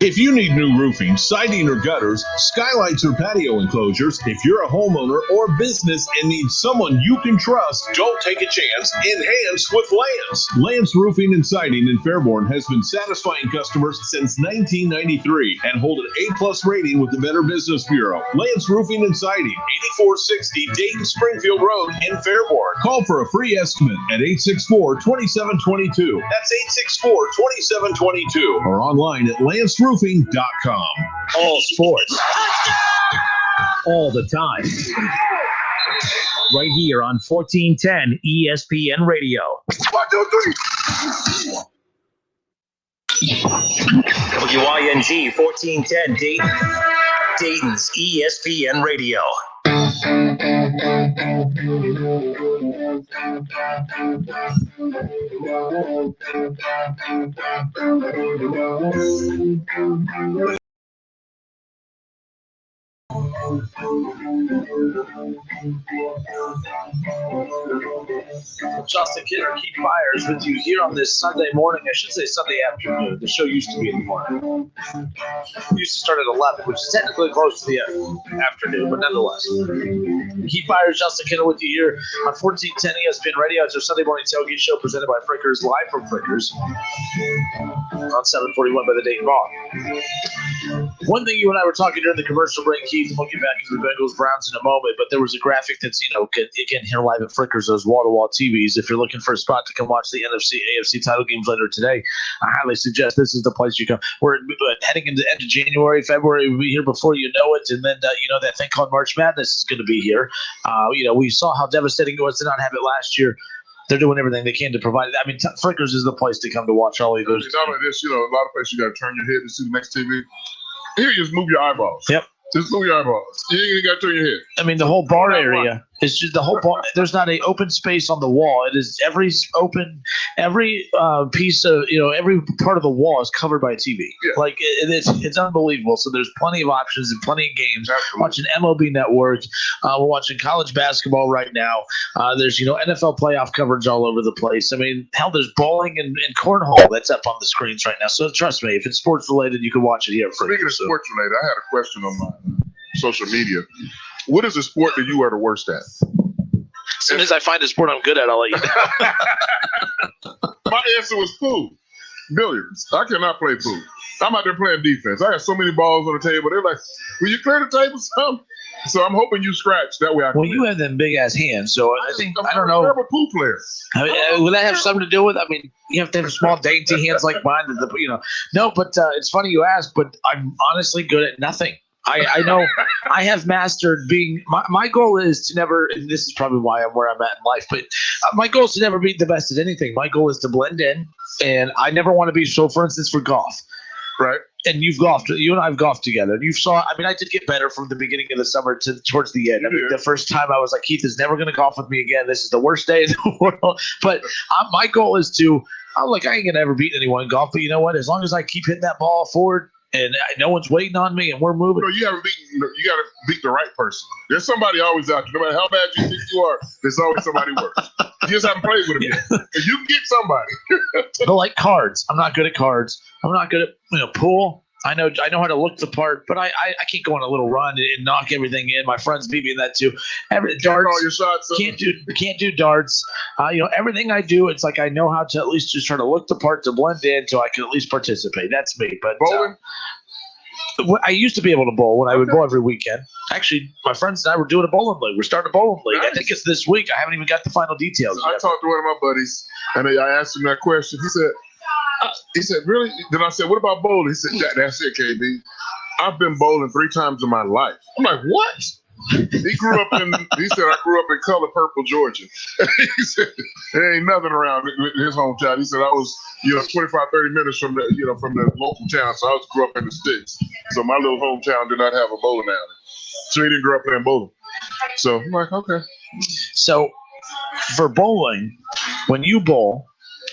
If you need new roofing, siding, or gutters, skylights, or patio enclosures, if you're a homeowner or business and need someone you can trust, don't take a chance. Enhance with Lance. Lance Roofing and Siding in Fairborn has been satisfying customers since 1993 and hold an A+ rating with the Better Business Bureau. Lance Roofing and Siding, 8460 Dayton Springfield Road in Fairborn. Call for a free estimate at 864-2722. That's 864-2722. Or online at lanceroofing.com. All sports. All the time. Right here on 1410 ESPN Radio. 1, 2, 3. WING 1410 Dayton. Dayton's ESPN Radio. Justin Kidder, Keith Byars with you here on this Sunday morning. I should say Sunday afternoon. The show used to be in the morning. It used to start at 11, which is technically close to the afternoon, but nonetheless. Keith Byars, Justin Kidder with you here on 1410 ESPN Radio. It's our Sunday morning tailgate show presented by Frickers, live from Frickers on 741 by the Dayton Mall. One thing you and I were talking during the commercial break, Keith, we'll get back to the Bengals Browns in a moment, but there was a graphic that's, again, here live at Frickers, those wall-to-wall TVs. If you're looking for a spot to come watch the NFC, AFC title games later today, I highly suggest this is the place you come. We're heading into the end of January, February, we'll be here before you know it, and then, that thing called March Madness is going to be here. We saw how devastating it was to not have it last year. They're doing everything they can to provide it. I mean, Frickers is the place to come to watch all of those. It's not like this, a lot of places you got to turn your head to see the next TV. Here, you just move your eyeballs. Yep. Just move your eyeballs. You ain't got to turn your head. I mean, the whole bar area is just the whole bar. There's not an open space on the wall. It is every piece of, every part of the wall is covered by a TV. Yeah. Like, it's unbelievable. So there's plenty of options and plenty of games. Absolutely. Watching MLB Network. We're watching college basketball right now. There's, NFL playoff coverage all over the place. I mean, hell, there's bowling and cornhole that's up on the screens right now. So trust me, if it's sports related, you can watch it here. Speaking of sports related, I had a question on my social media. What is a sport that you are the worst at? As soon as I find a sport I'm good at, I'll let you know. My answer was pool. Billiards. I cannot play pool. I'm out there playing defense. I have so many balls on the table. They're like, will you clear the table some? So I'm hoping you scratch. That way I can. Well, you have them big ass hands, so I don't know. I'm a pool player. Will that have something to do with? I mean, you have to have small, dainty hands like mine. No, but it's funny you ask. But I'm honestly good at nothing. I know I have mastered being my goal is to never, and this is probably why I'm where I'm at in life, but my goal is to never be the best at anything. My goal is to blend in, and I never want to be, so for instance, for golf. Right. And you and I have golfed together. And I did get better from the beginning of the summer towards the end. I mean, the first time I was like, Keith is never going to golf with me again. This is the worst day in the world. But my goal is to, I ain't going to ever beat anyone in golf. But you know what? As long as I keep hitting that ball forward, and no one's waiting on me, and we're moving. You got to beat the right person. There's somebody always out there. No matter how bad you think you are, there's always somebody worse. You just haven't played with them yet. And you can get somebody. But like cards, I'm not good at cards. I'm not good at pool. I know how to look the part, but I can't go on a little run and knock everything in. My friends beat me in that too. Darts, all your shots. Can't do darts. Everything I do, it's like I know how to at least just try to look the part to blend in, so I can at least participate. That's me. But bowling. I used to be able to bowl when I would bowl every weekend. Actually, my friends and I were doing a bowling league. We're starting a bowling league. Nice. I think it's this week. I haven't even got the final details I yet. talked to one of my buddies, and I asked him that question. He said, really? Then I said, what about bowling? He said, that's it, KB. I've been bowling 3 times in my life. I'm like, what? He said, I grew up in Color Purple, Georgia. He said, there ain't nothing around his hometown. He said, I was, 25, 30 minutes from the local town. So I grew up in the sticks. So my little hometown did not have a bowling alley. So he didn't grow up playing bowling. So I'm like, okay. So for bowling, when you bowl,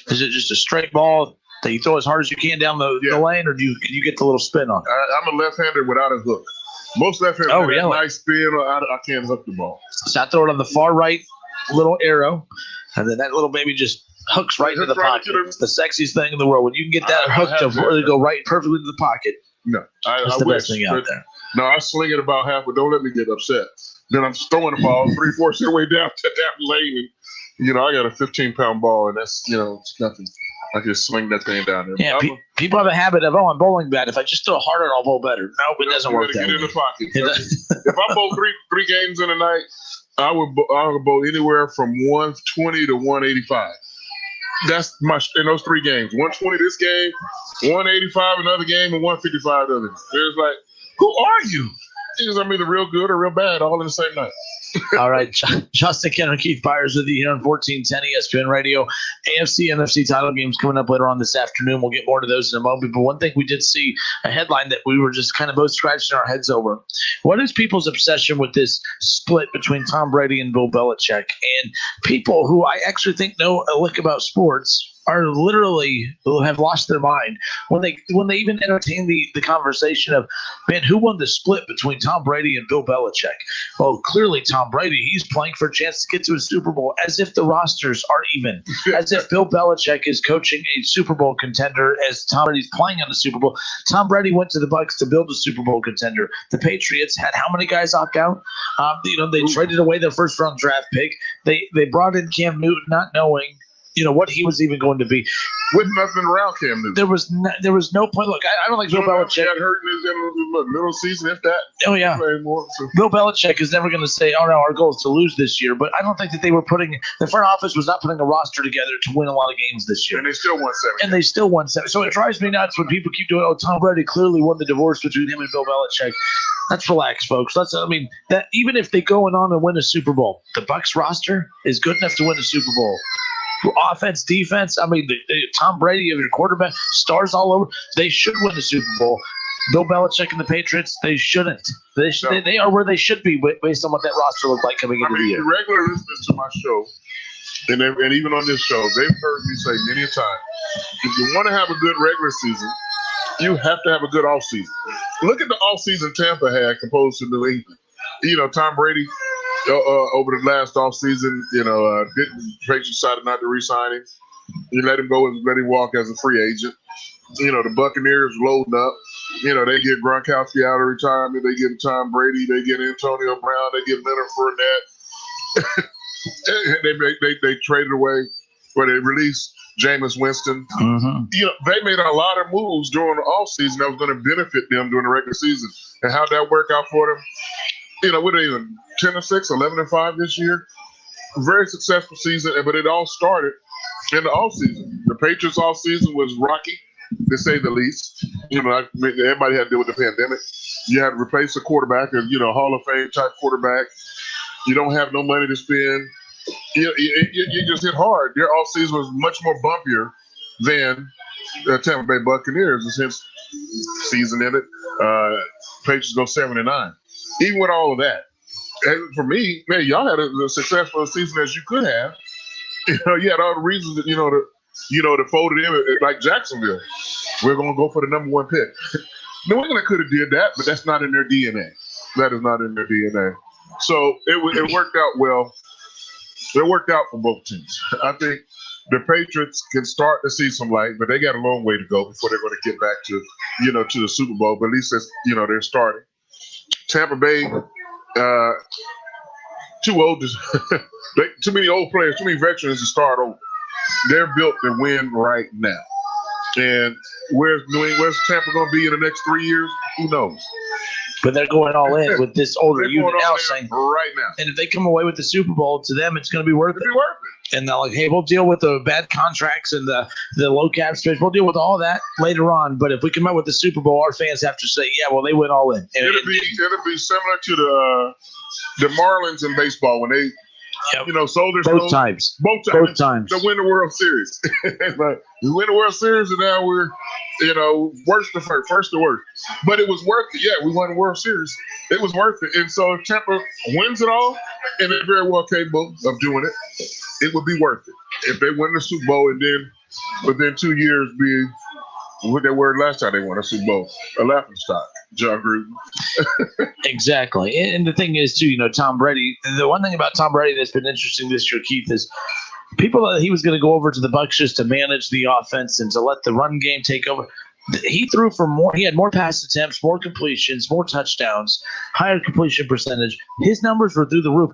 is it just a straight ball that you throw as hard as you can down the lane, or can you get the little spin on it? I'm a left-hander without a hook. Most left-handers have a nice spin. I can't hook the ball. So I throw it on the far right little arrow, and then that little baby just hooks right into the pocket. It's the sexiest thing in the world. When you can get that hook to really go right perfectly to the pocket. No, that's the best thing out there. No, I sling it about half, but don't let me get upset. Then I'm throwing the ball 3/4 of the way down to that lane, and I got a 15-pound ball, and that's it's nothing. I can swing that thing down there. Yeah, people have a habit of, I'm bowling bad. If I just throw harder, I'll bowl better. Nope, it doesn't work that way. Get in the pocket. If I bowl three games in a night, I would bowl anywhere from 120 to 185. That's in those 3 games. 120 this game, 185 another game, and 155 the other. It's like, who are you? Because I'm either real good or real bad all in the same night. All right, Justin Kenner and Keith Byars with you here on 1410 ESPN Radio. AFC, NFC title games coming up later on this afternoon. We'll get more to those in a moment. But one thing we did see, a headline that we were just kind of both scratching our heads over. What is people's obsession with this split between Tom Brady and Bill Belichick? And people who I actually think know a lick about sports are literally have lost their mind when they even entertain the conversation of, man, who won the split between Tom Brady and Bill Belichick? Well, clearly Tom Brady, he's playing for a chance to get to a Super Bowl, as if the rosters are even, as if Bill Belichick is coaching a Super Bowl contender as Tom Brady's playing on the Super Bowl. Tom Brady went to the Bucs to build a Super Bowl contender. The Patriots had how many guys opt out? They traded away their first round draft pick. They brought in Cam Newton not knowing what he was even going to be. With nothing around Cam Newton. There was no point. Look, I don't think Bill Belichick got hurt in his middle season, if that. Oh, yeah. Bill Belichick is never going to say, oh, no, our goal is to lose this year. But I don't think that the front office was not putting a roster together to win a lot of games this year. And they still won 7. So it drives me nuts when people keep doing, Tom Brady clearly won the divorce between him and Bill Belichick. Let's relax, folks. That even if they go on and win a Super Bowl, the Bucs roster is good enough to win a Super Bowl. Offense, defense, Tom Brady, your quarterback, stars all over. They should win the Super Bowl. Bill Belichick and the Patriots, they shouldn't. They are where they should be based on what that roster looked like coming into the year. The regular listeners to my show, and even on this show, they've heard me say many a time, if you want to have a good regular season, you have to have a good offseason. Look at the offseason Tampa had composed to New England. Tom Brady, over the last offseason, Patriots decided not to re-sign him. You let him go and let him walk as a free agent. The Buccaneers loading up. They get Gronkowski out of retirement. They get Tom Brady. They get Antonio Brown. They get Leonard Fournette. they traded away, where they released Jameis Winston. Mm-hmm. They made a lot of moves during the offseason that was going to benefit them during the regular season. And how'd that work out for them? What are they even 10-6, 11-5 this year? Very successful season, but it all started in the offseason. The Patriots offseason was rocky, to say the least. Everybody had to deal with the pandemic. You had to replace a quarterback, Hall of Fame type quarterback. You don't have no money to spend. You just hit hard. Their offseason was much more bumpier than the Tampa Bay Buccaneers, and since season ended, Patriots go 7-9. Even with all of that, and for me, man, y'all had a successful season as you could have. You had all the reasons that to fold it in like Jacksonville. We're gonna go for the number 1 pick. New England could have did that, but that's not in their DNA. That is not in their DNA. So it worked out well. It worked out for both teams. I think the Patriots can start to see some light, but they got a long way to go before they're going to get back to to the Super Bowl. But at least they're starting. Tampa Bay, too old. Too many old players, too many veterans to start over. They're built to win right now. And where's Tampa going to be in the next 3 years? Who knows? But they're going all in with this older unit now, saying right now. And if they come away with the Super Bowl, to them, it's going to be worth it. And they're like, hey, we'll deal with the bad contracts and the low cap space. We'll deal with all that later on. But if we come out with the Super Bowl, our fans have to say, yeah, well, they went all in. It'll be similar to the Marlins in baseball when they, sold their both times. Both times. To win the World Series. But we win the World Series, and now we're, worst to first to worst. But it was worth it. Yeah, we won the World Series. It was worth it. And so if Tampa wins it all, and they're very well capable of doing it, it would be worth it. If they win the Super Bowl and then within 2 years be what they were last time they won a Super Bowl, a laughing stock. John Gruden. Exactly. And the thing is, too, Tom Brady, the one thing about Tom Brady that's been interesting this year, Keith, is people thought he was going to go over to the Bucs just to manage the offense and to let the run game take over. He threw for more. He had more pass attempts, more completions, more touchdowns, higher completion percentage. His numbers were through the roof.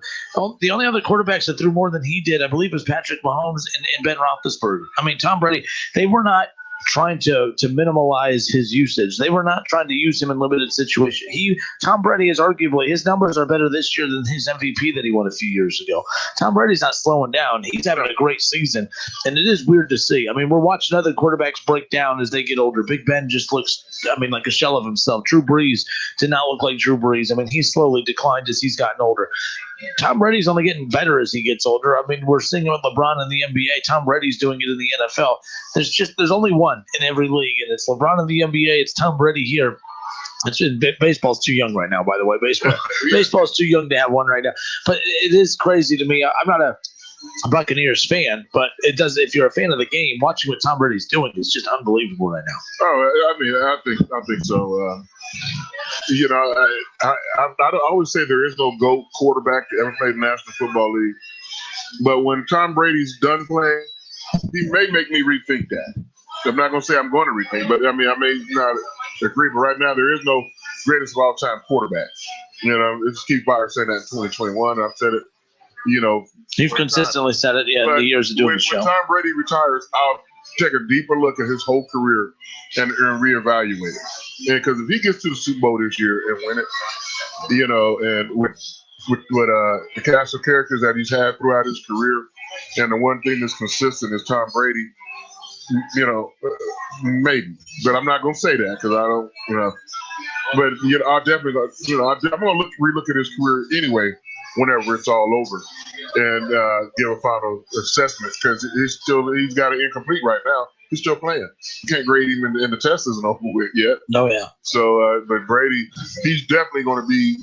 The only other quarterbacks that threw more than he did, I believe, was Patrick Mahomes and Ben Roethlisberger. I mean, Tom Brady, they were not trying to minimize his usage. They were not trying to use him in limited situations. Tom Brady is arguably, his numbers are better this year than his MVP that he won a few years ago. Tom Brady's not slowing down. He's having a great season, and it is weird to see. I mean, we're watching other quarterbacks break down as they get older. Big Ben just looks, like a shell of himself. Drew Brees did not look like Drew Brees. I mean, he's slowly declined as he's gotten older. Tom Brady's only getting better as he gets older. I mean, we're seeing it with LeBron in the NBA. Tom Brady's doing it in the NFL. There's only one in every league, and it's LeBron in the NBA. It's Tom Brady here. Baseball's too young right now, by the way. Baseball's too young to have one right now. But it is crazy to me. I'm not a Buccaneers fan, but it does. If you're a fan of the game, watching what Tom Brady's doing is just unbelievable right now. Oh, I mean, I think so. I always say there is no GOAT quarterback that ever played in the National Football League. But when Tom Brady's done playing, he may make me rethink that. I'm not going to say I'm going to rethink, but I may not agree. But right now, there is no greatest of all time quarterback. It's Keith Byars saying that in 2021. I've said it. You've consistently said it, in the years of doing the show. When Tom Brady retires, I'll take a deeper look at his whole career and reevaluate it. Because if he gets to the Super Bowl this year and win it, and with the cast of characters that he's had throughout his career, and the one thing that's consistent is Tom Brady, maybe. But I'm not going to say that because I don't, But I'll definitely, I'm going to relook at his career anyway whenever it's all over and give a final assessment because he's got it incomplete right now. He's still playing. You can't grade him and the test isn't over with yet. No, yeah. So, but Brady, he's definitely going to be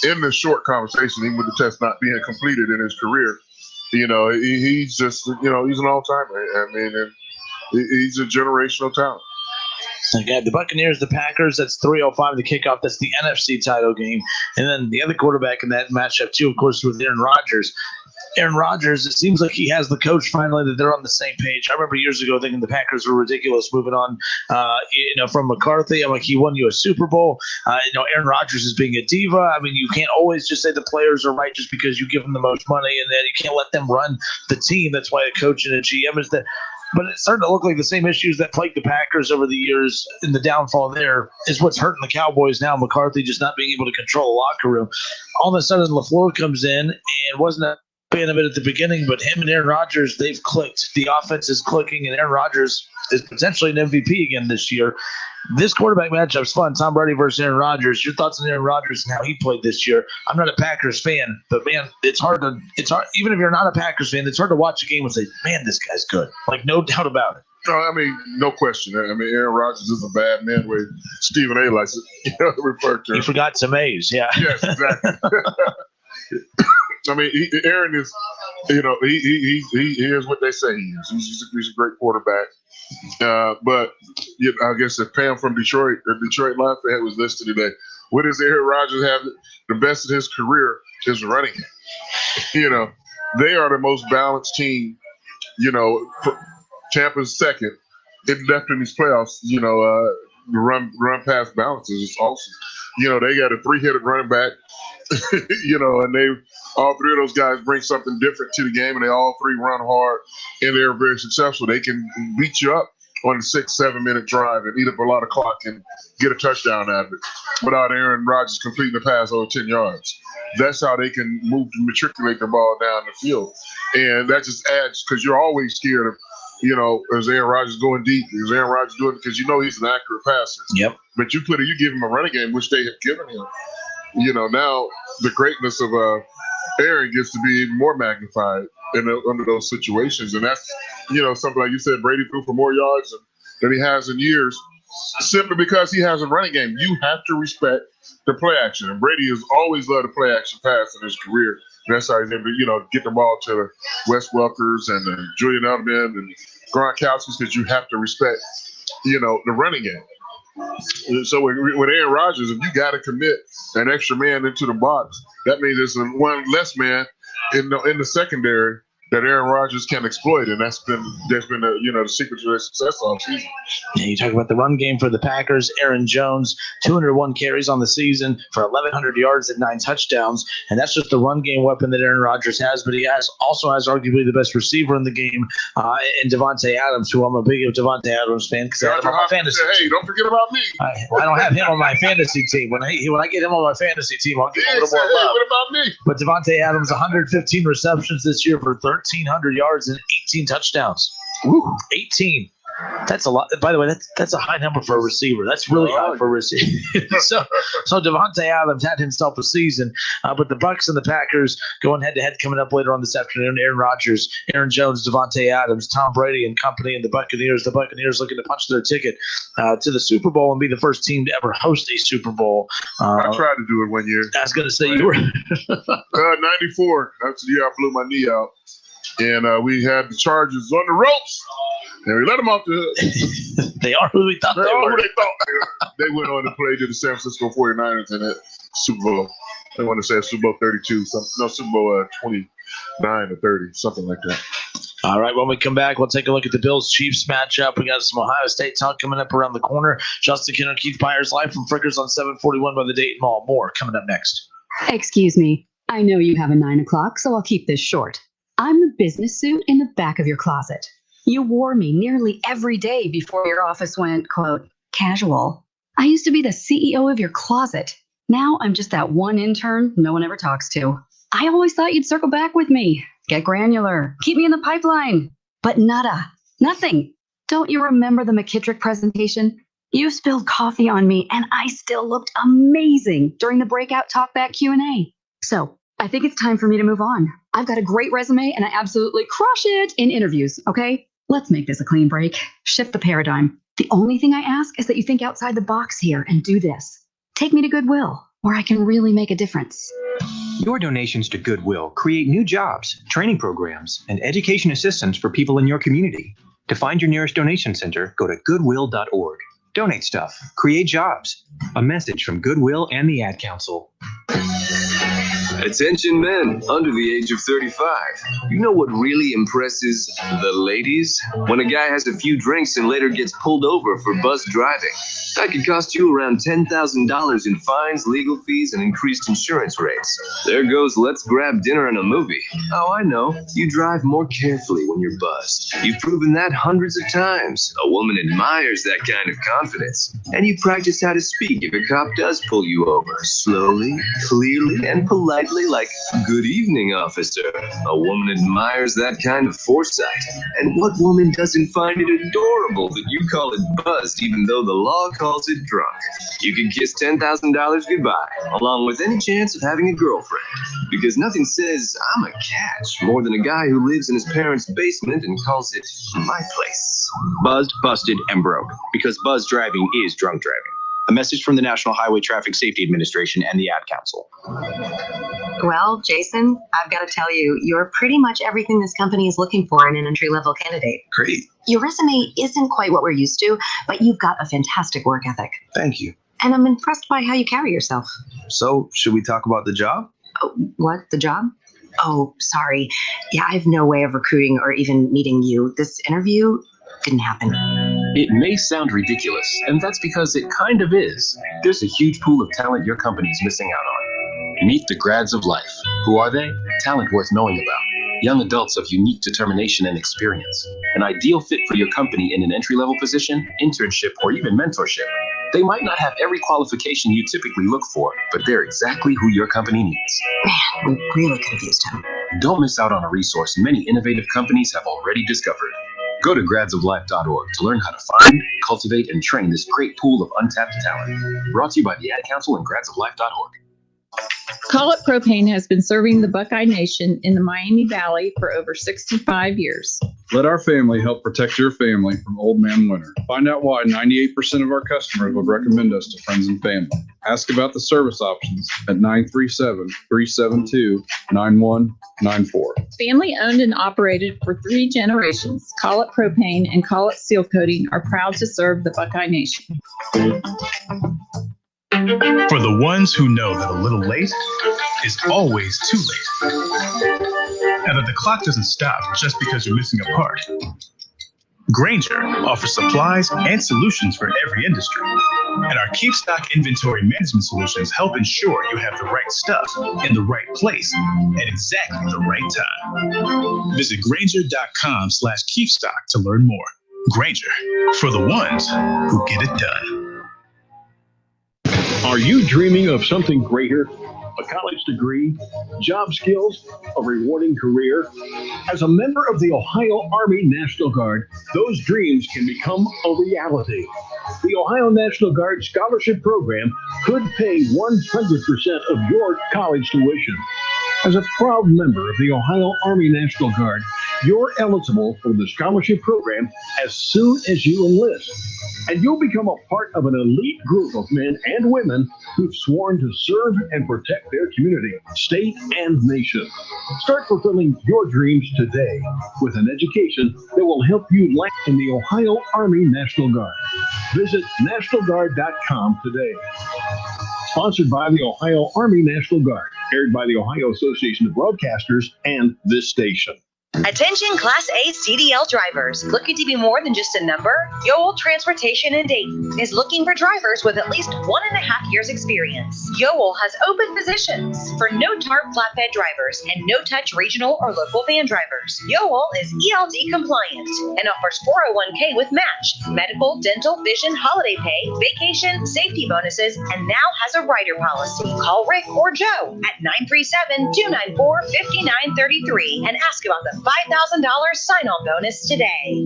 in this short conversation, even with the test not being completed in his career. He's just, he's an all-timer. I mean, and he's a generational talent. Okay, the Buccaneers, the Packers, that's 3:05 to kickoff. That's the NFC title game. And then the other quarterback in that matchup, too, of course, was Aaron Rodgers. Aaron Rodgers, it seems like he has the coach finally that they're on the same page. I remember years ago thinking the Packers were ridiculous moving on, from McCarthy. I'm like, he won you a Super Bowl. Aaron Rodgers is being a diva. I mean, you can't always just say the players are right just because you give them the most money and then you can't let them run the team. That's why a coach and a GM is that. But it's starting to look like the same issues that plagued the Packers over the years in the downfall there is what's hurting the Cowboys now. McCarthy just not being able to control a locker room. All of a sudden, LaFleur comes in and wasn't a fan of it at the beginning, but him and Aaron Rodgers, they've clicked. The offense is clicking, and Aaron Rodgers is potentially an MVP again this year. This quarterback matchup's fun. Tom Brady versus Aaron Rodgers. Your thoughts on Aaron Rodgers and how he played this year? I'm not a Packers fan, but man, it's hard. Even if you're not a Packers fan, it's hard to watch a game and say, man, this guy's good. Like, no doubt about it. No, I mean, no question. I mean, Aaron Rodgers is a bad man, way Stephen A. likes to refer to him. You forgot some A's, yeah. Yes, exactly. I mean, Aaron is, he is what they say he is. He's a great quarterback. But I guess if Pam from Detroit, the Detroit Lions fan was listed today, what does Aaron Rodgers have the best of his career is running it. They are the most balanced team, Tampa's second. It left in these playoffs, the run pass balances is awesome. They got a 3-headed running back, and all three of those guys bring something different to the game, and they all three run hard, and they're very successful. They can beat you up on a 6-7 minute drive and eat up a lot of clock and get a touchdown out of it without Aaron Rodgers completing the pass over 10 yards. That's how they can matriculate the ball down the field. And that just adds, because you're always scared of, is Aaron Rodgers going deep? Is Aaron Rodgers doing it? Because he's an accurate passer. Yep. But you give him a running game, which they have given him. Now the greatness of Aaron gets to be even more magnified under those situations. And that's, something like you said, Brady threw for more yards than he has in years, simply because he has a running game. You have to respect the play action. And Brady has always loved the play action pass in his career. And that's how he's able to, get the ball to Wes Welkers and Julian Edelman and Gronkowski, because you have to respect, the running game. So with Aaron Rodgers, if you got to commit an extra man into the box, that means there's one less man in the secondary that Aaron Rodgers can exploit, and that's been the secret to their success all season. Yeah, you talk about the run game for the Packers. Aaron Jones, 201 carries on the season for 1,100 yards and 9 touchdowns, and that's just the run game weapon that Aaron Rodgers has. But he also has arguably the best receiver in the game, in Davante Adams, who I'm a big Davante Adams fan because I have him on my fantasy team. Hey, don't forget about me. I don't have him on my fantasy team. When I get him on my fantasy team, I'll give him a little more love. What about me? But Davante Adams, 115 receptions this year for 1,300 yards and 18 touchdowns. Woo, 18. That's a lot. By the way, that's a high number for a receiver. That's really high for a receiver. so Davante Adams had himself a season, but the Bucs and the Packers going head-to-head coming up later on this afternoon. Aaron Rodgers, Aaron Jones, Davante Adams, Tom Brady and company, and the Buccaneers. The Buccaneers looking to punch their ticket to the Super Bowl and be the first team to ever host a Super Bowl. I tried to do it one year. I was going to say you were. 94. That's the year I blew my knee out. And we had the Chargers on the ropes. And we let them off the hook. They are who we thought they were. Who they thought they went on to play to the San Francisco 49ers in that Super Bowl. I want to say Super Bowl 32, Super Bowl 29 or 30, something like that. All right, when we come back, we'll take a look at the Bills-Chiefs matchup. We got some Ohio State talk coming up around the corner. Justin Kinner, Keith Byars, live from Frickers on 741 by the Dayton Mall. More coming up next. Excuse me. I know you have a 9 o'clock, so I'll keep this short. I'm the business suit in the back of your closet. You wore me nearly every day before your office went, quote, casual. I used to be the CEO of your closet. Now I'm just that one intern no one ever talks to. I always thought you'd circle back with me. Get granular. Keep me in the pipeline. But nada. Nothing. Don't you remember the McKittrick presentation? You spilled coffee on me and I still looked amazing during the breakout talkback Q&A. So I think it's time for me to move on. I've got a great resume and I absolutely crush it in interviews, okay? Let's make this a clean break. Shift the paradigm. The only thing I ask is that you think outside the box here and do this. Take me to Goodwill, where I can really make a difference. Your donations to Goodwill create new jobs, training programs, and education assistance for people in your community. To find your nearest donation center, go to goodwill.org. Donate stuff. Create jobs. A message from Goodwill and the Ad Council. Attention men under the age of 35. You know what really impresses the ladies? When a guy has a few drinks and later gets pulled over for buzz driving. That could cost you around $10,000 in fines, legal fees, and increased insurance rates. There goes let's grab dinner and a movie. Oh, I know. You drive more carefully when you're buzzed. You've proven that hundreds of times. A woman admires that kind of confidence. And you practice how to speak if a cop does pull you over. Slowly, clearly, and politely like, good evening, officer. A woman admires that kind of foresight. And what woman doesn't find it adorable that you call it buzzed even though the law calls it drunk? You can kiss $10,000 goodbye, along with any chance of having a girlfriend. Because nothing says I'm a catch more than a guy who lives in his parents' basement and calls it my place. Buzzed, busted, and broke. Because buzz driving is drunk driving. A message from the National Highway Traffic Safety Administration and the Ad Council. Well, Jason, I've got to tell you, you're pretty much everything this company is looking for in an entry-level candidate. Great. Your resume isn't quite what we're used to, but you've got a fantastic work ethic. Thank you. And I'm impressed by how you carry yourself. So, should we talk about the job? Oh, what? The job? Oh, sorry. Yeah, I have no way of recruiting or even meeting you. This interview didn't happen. It may sound ridiculous, and that's because it kind of is. There's a huge pool of talent your company's missing out on. Meet the grads of life. Who are they? Talent worth knowing about. Young adults of unique determination and experience. An ideal fit for your company in an entry-level position, internship, or even mentorship. They might not have every qualification you typically look for, but they're exactly who your company needs. Man, we really could have used him. Don't miss out on a resource many innovative companies have already discovered. Go to gradsoflife.org to learn how to find, cultivate, and train this great pool of untapped talent. Brought to you by the Ad Council and gradsoflife.org. Call It Propane has been serving the Buckeye Nation in the Miami Valley for over 65 years. Let our family help protect your family from old man winter. Find out why 98% of our customers would recommend us to friends and family. Ask about the service options at 937-372-9194. Family owned and operated for 3 generations, Call It Propane and Call It Seal Coating are proud to serve the Buckeye Nation. For the ones who know that a little late is always too late, and that the clock doesn't stop just because you're missing a part, Grainger offers supplies and solutions for every industry. And our Keep Stock inventory management solutions help ensure you have the right stuff in the right place at exactly the right time. Visit Grainger.com/keepstock to learn more. Grainger, for the ones who get it done. Are you dreaming of something greater? A college degree, job skills, a rewarding career? As a member of the Ohio Army National Guard, those dreams can become a reality. The Ohio National Guard Scholarship Program could pay 100% of your college tuition. As a proud member of the Ohio Army National Guard, you're eligible for the scholarship program as soon as you enlist. And you'll become a part of an elite group of men and women who've sworn to serve and protect their community, state, and nation. Start fulfilling your dreams today with an education that will help you land in the Ohio Army National Guard. Visit NationalGuard.com today. Sponsored by the Ohio Army National Guard, aired by the Ohio Association of Broadcasters and this station. Attention Class A CDL drivers. Looking to be more than just a number? Yoel Transportation in Dayton is looking for drivers with at least 1.5 years experience. Yoel has open positions for no-tarp flatbed drivers and no-touch regional or local van drivers. Yoel is ELD compliant and offers 401k with match, medical, dental, vision, holiday pay, vacation, safety bonuses, and now has a rider policy. Call Rick or Joe at 937-294-5933 and ask about the $5,000 sign-on bonus today.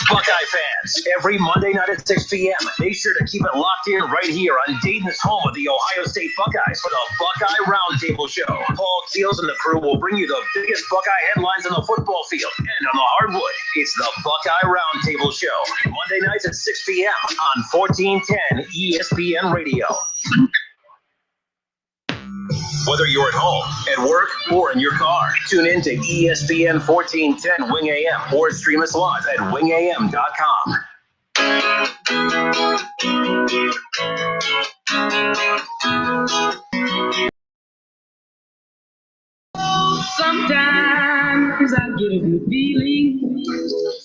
Buckeye fans, every Monday night at 6 p.m., make sure to keep it locked in right here on Dayton's home of the Ohio State Buckeyes for the Buckeye Roundtable Show. Paul Keels and the crew will bring you the biggest Buckeye headlines on the football field and on the hardwood. It's the Buckeye Roundtable Show, Monday nights at 6 p.m. on 1410 ESPN Radio. Whether you're at home, at work, or in your car, tune in to ESPN 1410 Wing AM or stream us live at wingam.com. Sometimes I get a good feeling.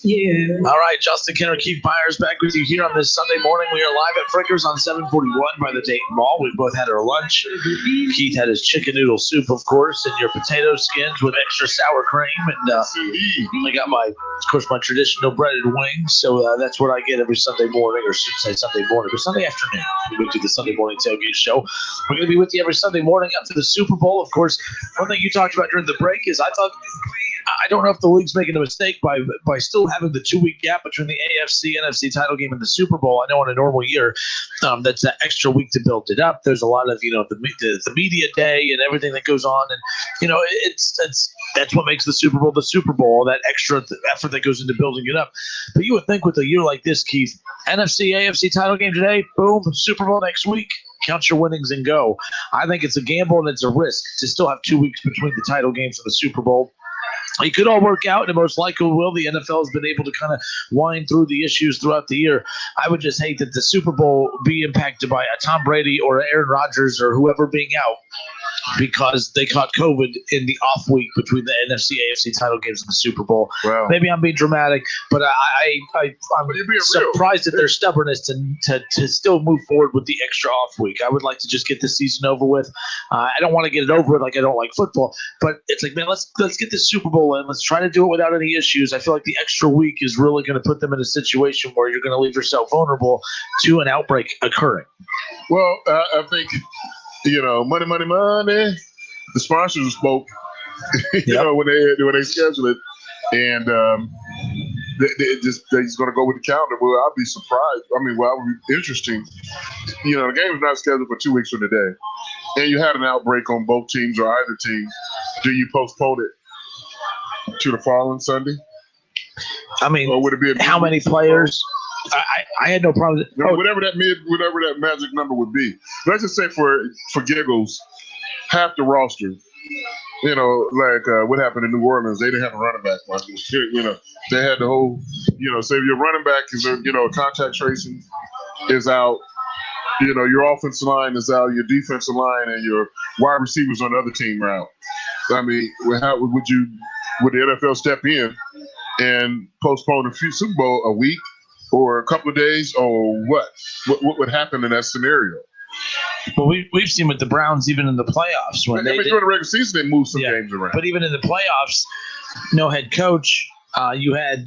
Yeah. All right, Justin Kenner, Keith Byars back with you here on this Sunday morning. We are live at Frickers on 741 by the Dayton Mall. We both had our lunch. Keith had his chicken noodle soup, of course, and your potato skins with extra sour cream. And I got my traditional breaded wings. So that's what I get every Sunday morning, or should say Sunday morning, or Sunday afternoon. We do the Sunday morning tailgate show. We're going to be with you every Sunday morning up to the Super Bowl. Of course, one thing you talked about during the break is I don't know if the league's making a mistake by still having the 2-week gap between the AFC, NFC title game and the Super Bowl. I know in a normal year, that's that extra week to build it up. There's a lot of, the media day and everything that goes on. And, that's what makes the Super Bowl, that extra effort that goes into building it up. But you would think with a year like this, Keith, NFC, AFC title game today, boom, Super Bowl next week. Count your winnings and go. I think it's a gamble and it's a risk to still have 2 weeks between the title games and the Super Bowl. It could all work out, and most likely will. The NFL has been able to kind of wind through the issues throughout the year. I would just hate that the Super Bowl be impacted by a Tom Brady or Aaron Rodgers or whoever being out. because they caught COVID in the off week between the NFC, AFC title games and the Super Bowl. Wow. Maybe I'm being dramatic, but I'm surprised at their stubbornness to still move forward with the extra off week. I would like to just get the season over with. I don't want to get it over with like I don't like football, but it's like, man, let's get the Super Bowl in. Let's try to do it without any issues. I feel like the extra week is really going to put them in a situation where you're going to leave yourself vulnerable to an outbreak occurring. Well, I think, money. The sponsors spoke, when they schedule it, and they're just going to go with the calendar. Well, I'd be surprised. I mean, well, it would be interesting. The game is not scheduled for 2 weeks from today, and you had an outbreak on both teams or either team. Do you postpone it to the following Sunday? I mean, or would it be how many players? I had no problem. Whatever that magic number would be. Let's just say for giggles, half the roster. Like what happened in New Orleans, they didn't have a running back. They had the whole. So if your running back is contact tracing is out. Your offensive line is out. Your defensive line and your wide receivers on the other team are out. I mean, how would the NFL step in and postpone the Super Bowl a week or a couple of days, or what? What would happen in that scenario? Well, we've seen with the Browns even in the playoffs when during the regular season they move some games around. But even in the playoffs, no head coach. You had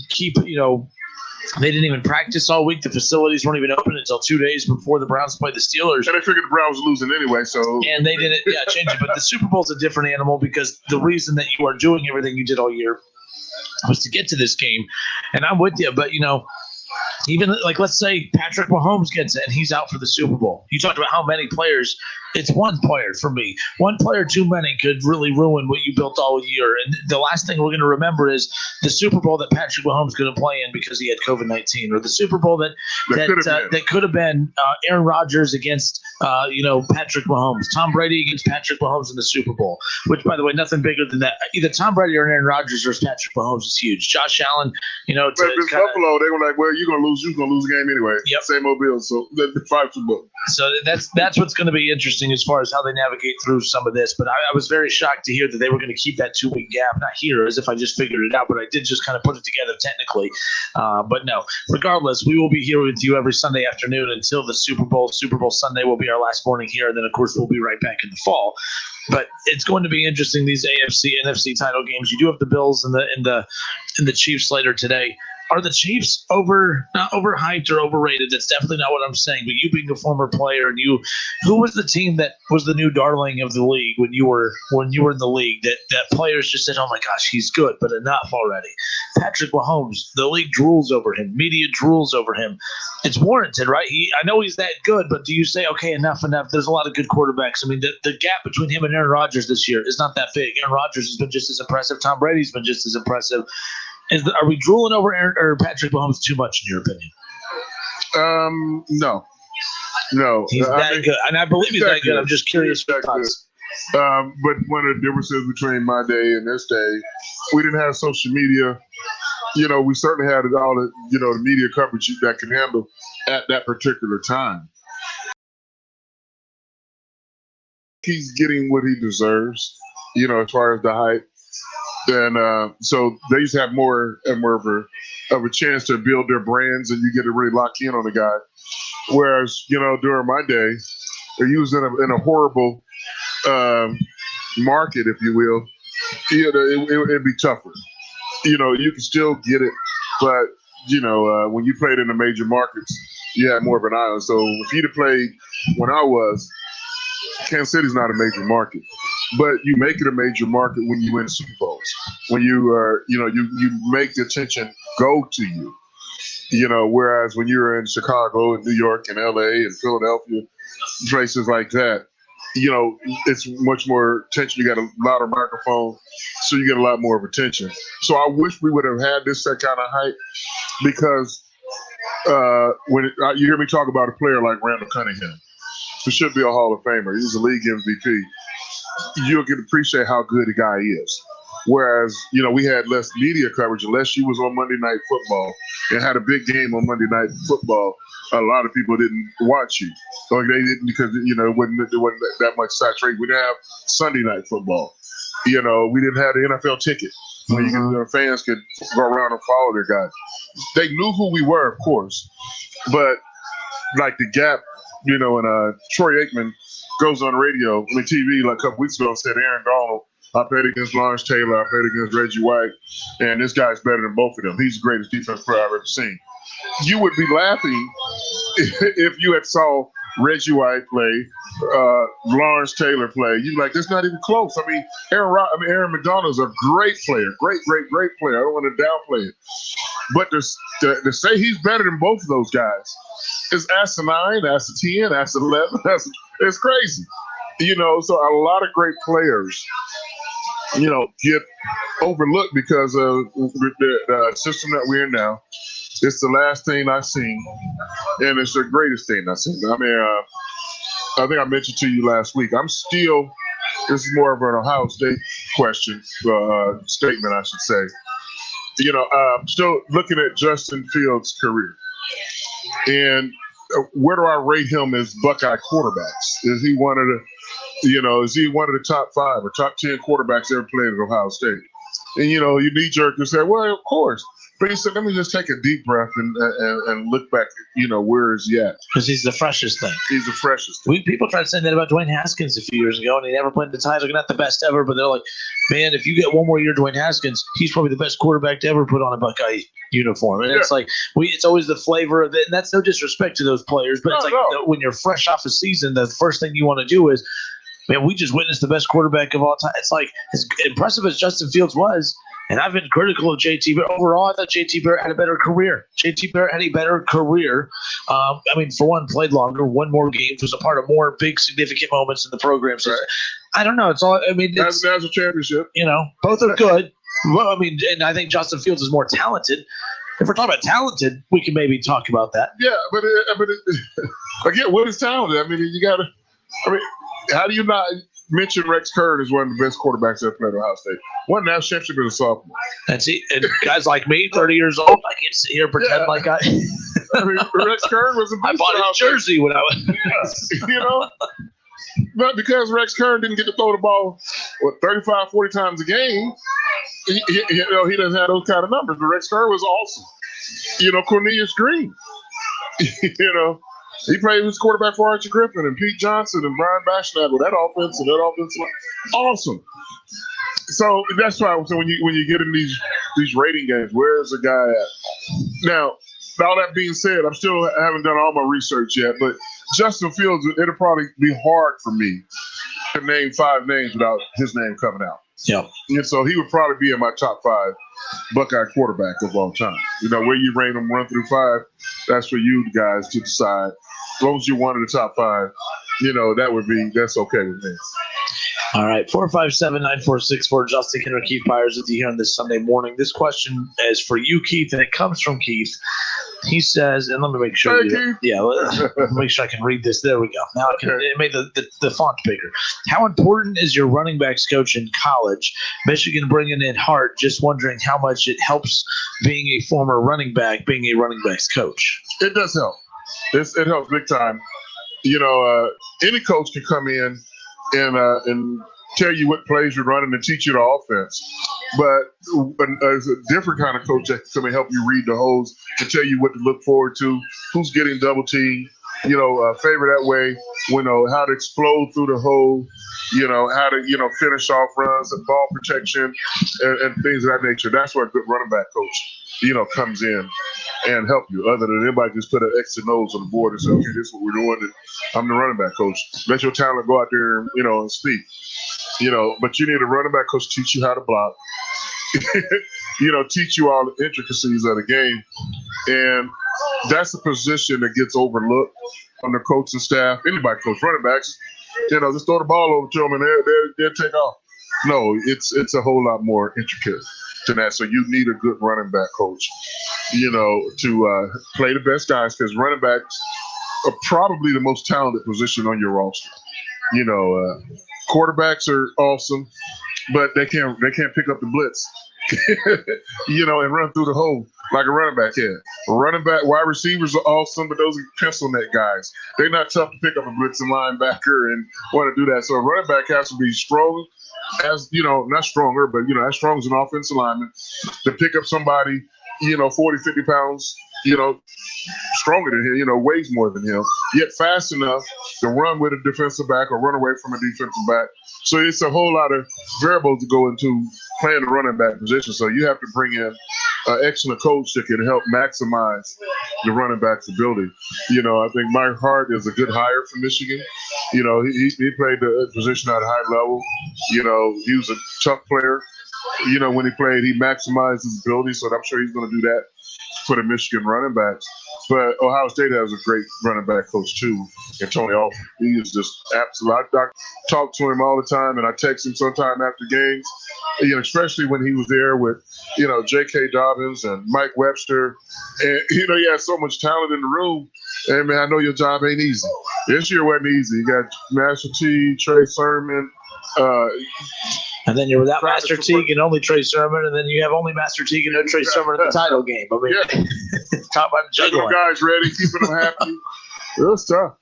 they didn't even practice all week. The facilities weren't even open until 2 days before the Browns played the Steelers. And they figured the Browns were losing anyway, so. And they didn't, change it. But the Super Bowl is a different animal because the reason that you are doing everything you did all year was to get to this game. And I'm with you, but even like let's say Patrick Mahomes gets it and he's out for the Super Bowl. You talked about how many players. It's one player for me. One player too many could really ruin what you built all year. And the last thing we're going to remember is the Super Bowl that Patrick Mahomes couldn't play in because he had COVID-19, or the Super Bowl that could have been Aaron Rodgers against Patrick Mahomes, Tom Brady against Patrick Mahomes in the Super Bowl. Which, by the way, nothing bigger than that. Either Tom Brady or Aaron Rodgers versus Patrick Mahomes is huge. Josh Allen, But if it's Buffalo, they were like, well, you're going to lose. You're going to lose the game anyway. Yep. Same old Bills. So the 5 Super Bowl. So that's what's going to be interesting as far as how they navigate through some of this. But I was very shocked to hear that they were going to keep that 2 week gap. Not here, as if I just figured it out, but I did just kind of put it together technically. But no, regardless, we will be here with you every Sunday afternoon until the Super Bowl. Super Bowl Sunday will be our last morning here, and then of course we'll be right back in the fall. But it's going to be interesting, these AFC, NFC title games. You do have the Bills and the Chiefs later today. Are the Chiefs not overhyped or overrated? That's definitely not what I'm saying. But you being a former player, and who was the team that was the new darling of the league when you were in the league? That players just said, "Oh my gosh, he's good," but enough already. Patrick Mahomes, the league drools over him. Media drools over him. It's warranted, right? I know he's that good, but do you say, okay, enough? There's a lot of good quarterbacks. I mean, the gap between him and Aaron Rodgers this year is not that big. Aaron Rodgers has been just as impressive. Tom Brady's been just as impressive. Are we drooling over Aaron or Patrick Mahomes too much, in your opinion? No. He's that good, and I believe he's that good. I'm just curious about thoughts. But one of the differences between my day and this day, we didn't have social media. We certainly had all the the media coverage that can handle at that particular time. He's getting what he deserves, as far as the hype. And so they used to have more of a chance to build their brands, and you get to really lock in on the guy. Whereas, during my day, he was in a horrible market, if you will. It'd be tougher. You can still get it, but when you played in the major markets, you had more of an island. So if he'd have played when I was, Kansas City's not a major market. But you make it a major market when you win Super Bowls. When you are, you make the attention go to you. Whereas when you're in Chicago and New York and LA and Philadelphia, places like that, it's much more attention. You got a louder microphone, so you get a lot more of attention. So I wish we would have had that kind of hype, because you hear me talk about a player like Randall Cunningham, who should be a Hall of Famer. He's a league MVP. You'll get to appreciate how good the guy is. Whereas, we had less media coverage unless you was on Monday Night Football and had a big game on Monday Night Football. a lot of people didn't watch you. Like they didn't because it wasn't that much saturation. We didn't have Sunday night football. We didn't have the NFL ticket where fans could go around and follow their guys. They knew who we were, of course, but like the gap, and Troy Aikman goes on the radio, TV like a couple weeks ago and said, Aaron Donald, I played against Lawrence Taylor, I played against Reggie White, and this guy's better than both of them. He's the greatest defense player I've ever seen. You would be laughing if you had saw Reggie White play, Lawrence Taylor play. You'd be like, that's not even close. Aaron McDonald's a great player, great player. I don't want to downplay it. But to say he's better than both of those guys is asinine, that's a 10, that's 11, it's crazy. So a lot of great players, get overlooked because of the system that we're in now. It's the last thing I've seen, and it's the greatest thing I've seen. I think I mentioned to you last week, this is more of an Ohio State question, statement, I should say. I'm still looking at Justin Fields' career. And where do I rate him as Buckeye quarterbacks? Is he one of the top 5 or top 10 quarterbacks ever played at Ohio State? And, you knee-jerk and say, well, of course. But he said, let me just take a deep breath and look back, where is he at? Because he's the freshest thing. He's the freshest. People tried to say that about Dwayne Haskins a few years ago, and he never played in the title. Not the best ever, but they're like, man, if you get one more year Dwayne Haskins, he's probably the best quarterback to ever put on a Buckeye uniform. And it's like, it's always the flavor of it. And that's no disrespect to those players, but when you're fresh off a season, the first thing you want to do is, man, we just witnessed the best quarterback of all time. It's like, as impressive as Justin Fields was, and I've been critical of JT, but overall, I thought JT Barrett had a better career. JT Barrett had a better career. For one, played longer, won more games, was a part of more big, significant moments in the program. So I don't know. It's all. It's national championship. Both are good. Well, and I think Justin Fields is more talented. If we're talking about talented, we can maybe talk about that. Yeah, but again, what is talented? How do you not mention Rex Kern as one of the best quarterbacks ever played at Ohio State? One national championship as a sophomore. That's it. And guys like me, 30 years old, I can't sit here and pretend like Rex Kern was a beast. I bought a jersey when I was. But because Rex Kern didn't get to throw the ball 35, 40 times a game, he doesn't have those kind of numbers. But Rex Kern was awesome. Cornelius Green, he played as quarterback for Archie Griffin and Pete Johnson and Brian Bashnad with that offense and that offense. Awesome. So that's why. So when you get in these rating games, where is the guy at? Now, all that being said, I haven't done all my research yet, but Justin Fields, it'll probably be hard for me to name 5 names without his name coming out. Yeah. And so he would probably be in my top 5 Buckeye quarterback of all time. Where you rate them 1 through 5, that's for you guys to decide. As long as you're one of the top 5, that's okay with me. All right, 457-9464. Justin Henry, Keith Byars with you here on this Sunday morning. This question is for you, Keith, and it comes from Keith. He says, and let me make sure. Make sure I can read this. There we go. Now it made the font bigger. How important is your running backs coach in college? Michigan bringing in Hart. Just wondering how much it helps being a former running back, being a running backs coach. It does help. It helps big time. Any coach can come in and tell you what plays you're running and teach you the offense. But there's a different kind of coach that can come and help you read the holes and tell you what to look forward to, who's getting double teamed, favor that way, how to explode through the hole, how to, finish off runs and ball protection and things of that nature. That's where a good running back coach, comes in and help you, other than anybody just put an X and O's on the board and say, okay, this is what we're doing, and I'm the running back coach. Let your talent go out there and, and speak. But you need a running back coach to teach you how to block, teach you all the intricacies of the game. And that's a position that gets overlooked on the coaching staff. Anybody coach running backs, just throw the ball over to them and they'll take off. No, it's a whole lot more intricate than that. So you need a good running back coach, to play the best guys, because running backs are probably the most talented position on your roster. Quarterbacks are awesome, but they can't pick up the blitz, and run through the hole. like a running back had. Running back, wide receivers are awesome, but those are pencil neck guys. They're not tough to pick up a blitzing linebacker and want to do that. So a running back has to be strong, as not stronger, but as strong as an offensive lineman to pick up somebody, 40, 50 pounds, stronger than him, weighs more than him, yet fast enough to run with a defensive back or run away from a defensive back. So it's a whole lot of variables to go into playing the running back position. So you have to bring in an excellent coach that can help maximize the running back's ability. I think Mike Hart is a good hire for Michigan. He played the position at a high level. He was a tough player. When he played, he maximized his ability. So I'm sure he's going to do that for the Michigan running backs. But Ohio State has a great running back coach too, and Tony Alford. He is just absolute. I talk to him all the time, and I text him sometime after games. Especially when he was there with, J.K. Dobbins and Mike Webster, and he has so much talent in the room. And man, I know your job ain't easy. This year wasn't easy. You got Master T, Trey Sermon. And then you're without Master Teague and only Trey Sermon, and then you have only Master Teague and no Trey Sermon in the title game. I mean, talk about juggling. Guys ready, keeping them happy. Real stuff.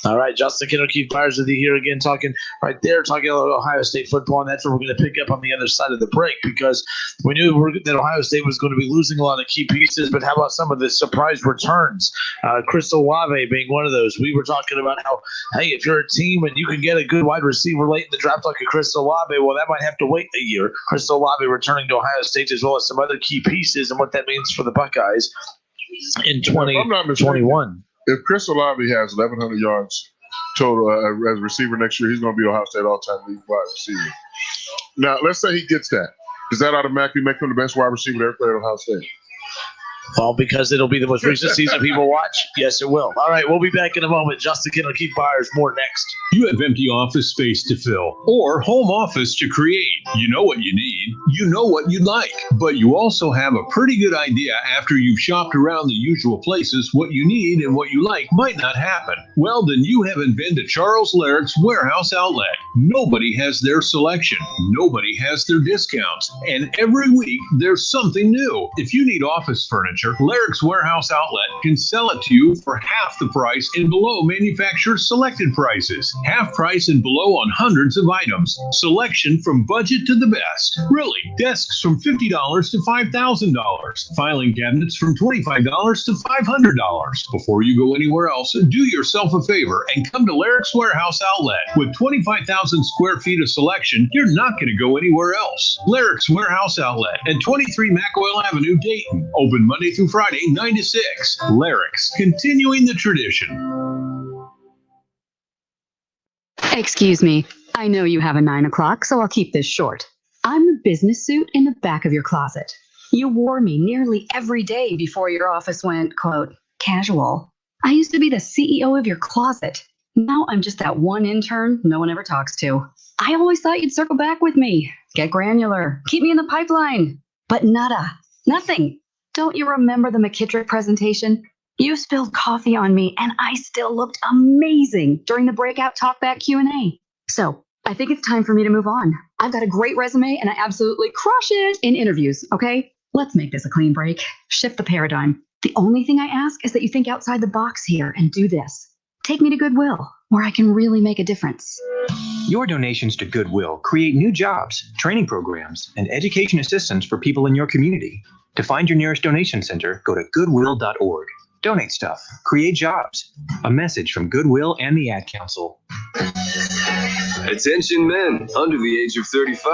All right, Justin Kittle, Keith Byars with you here again, talking about Ohio State football, and that's what we're going to pick up on the other side of the break, because we knew that Ohio State was going to be losing a lot of key pieces, but how about some of the surprise returns? Chris Olave being one of those. We were talking about how, hey, if you're a team and you can get a good wide receiver late in the draft like a Chris Olave, well, that might have to wait a year. Chris Olave returning to Ohio State, as well as some other key pieces and what that means for the Buckeyes in 2021. If Chris Olave has 1,100 yards total as a receiver next year, he's going to be Ohio State all-time league wide receiver. Now, let's say he gets that. Does that automatically make him the best wide receiver to ever play at Ohio State? Well, because it'll be the most recent season people watch. Yes, it will. All right, we'll be back in a moment. Justin Kittle, Keith Byars, more next. You have empty office space to fill or home office to create. You know what you need. You know what you'd like. But you also have a pretty good idea after you've shopped around the usual places what you need and what you like might not happen. Well, then you haven't been to Charles Lyric's Warehouse Outlet. Nobody has their selection. Nobody has their discounts. And every week there's something new. If you need office furniture, Lyric's Warehouse Outlet can sell it to you for half the price and below manufacturer's selected prices. Half price and below on hundreds of items. Selection from budget to the best. Really, desks from $50 to $5,000. Filing cabinets from $25 to $500. Before you go anywhere else, do yourself a favor and come to Lyric's Warehouse Outlet. With 25,000 square feet of selection, you're not going to go anywhere else. Lyric's Warehouse Outlet at 23 McOil Avenue, Dayton. Open Monday through Friday, 9 to 6. Lyric's, continuing the tradition. Excuse me. I know you have a 9 o'clock, so I'll keep this short. I'm the business suit in the back of your closet. You wore me nearly every day before your office went, quote, casual. I used to be the CEO of your closet. Now I'm just that one intern no one ever talks to. I always thought you'd circle back with me, get granular, keep me in the pipeline. But nada, nothing. Don't you remember the McKittrick presentation? You spilled coffee on me, and I still looked amazing during the breakout talkback Q&A. So I think it's time for me to move on. I've got a great resume, and I absolutely crush it in interviews, okay? Let's make this a clean break. Shift the paradigm. The only thing I ask is that you think outside the box here and do this. Take me to Goodwill, where I can really make a difference. Your donations to Goodwill create new jobs, training programs, and education assistance for people in your community. To find your nearest donation center, go to goodwill.org. Donate stuff. Create jobs. A message from Goodwill and the Ad Council. Attention men under the age of 35.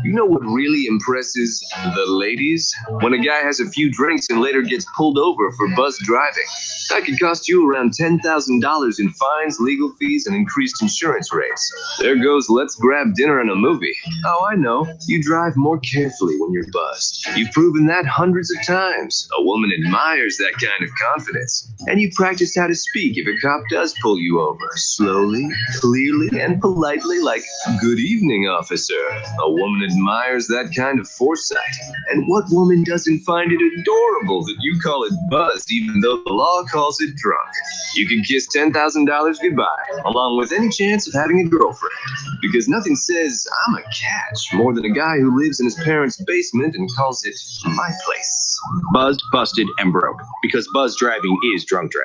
You know what really impresses the ladies? When a guy has a few drinks and later gets pulled over for buzz driving. That could cost you around $10,000 in fines, legal fees, and increased insurance rates. There goes let's grab dinner and a movie. Oh, I know. You drive more carefully when you're buzzed. You've proven that hundreds of times. A woman admires that kind of confidence. And you practiced how to speak if a cop does pull you over. Slowly, clearly, and politely politely like, "Good evening, officer." A woman admires that kind of foresight. And what woman doesn't find it adorable that you call it buzzed even though the law calls it drunk? You can kiss $10,000 goodbye, along with any chance of having a girlfriend. Because nothing says I'm a catch more than a guy who lives in his parents' basement and calls it my place. Buzzed, busted, and broke. Because buzz driving is drunk driving.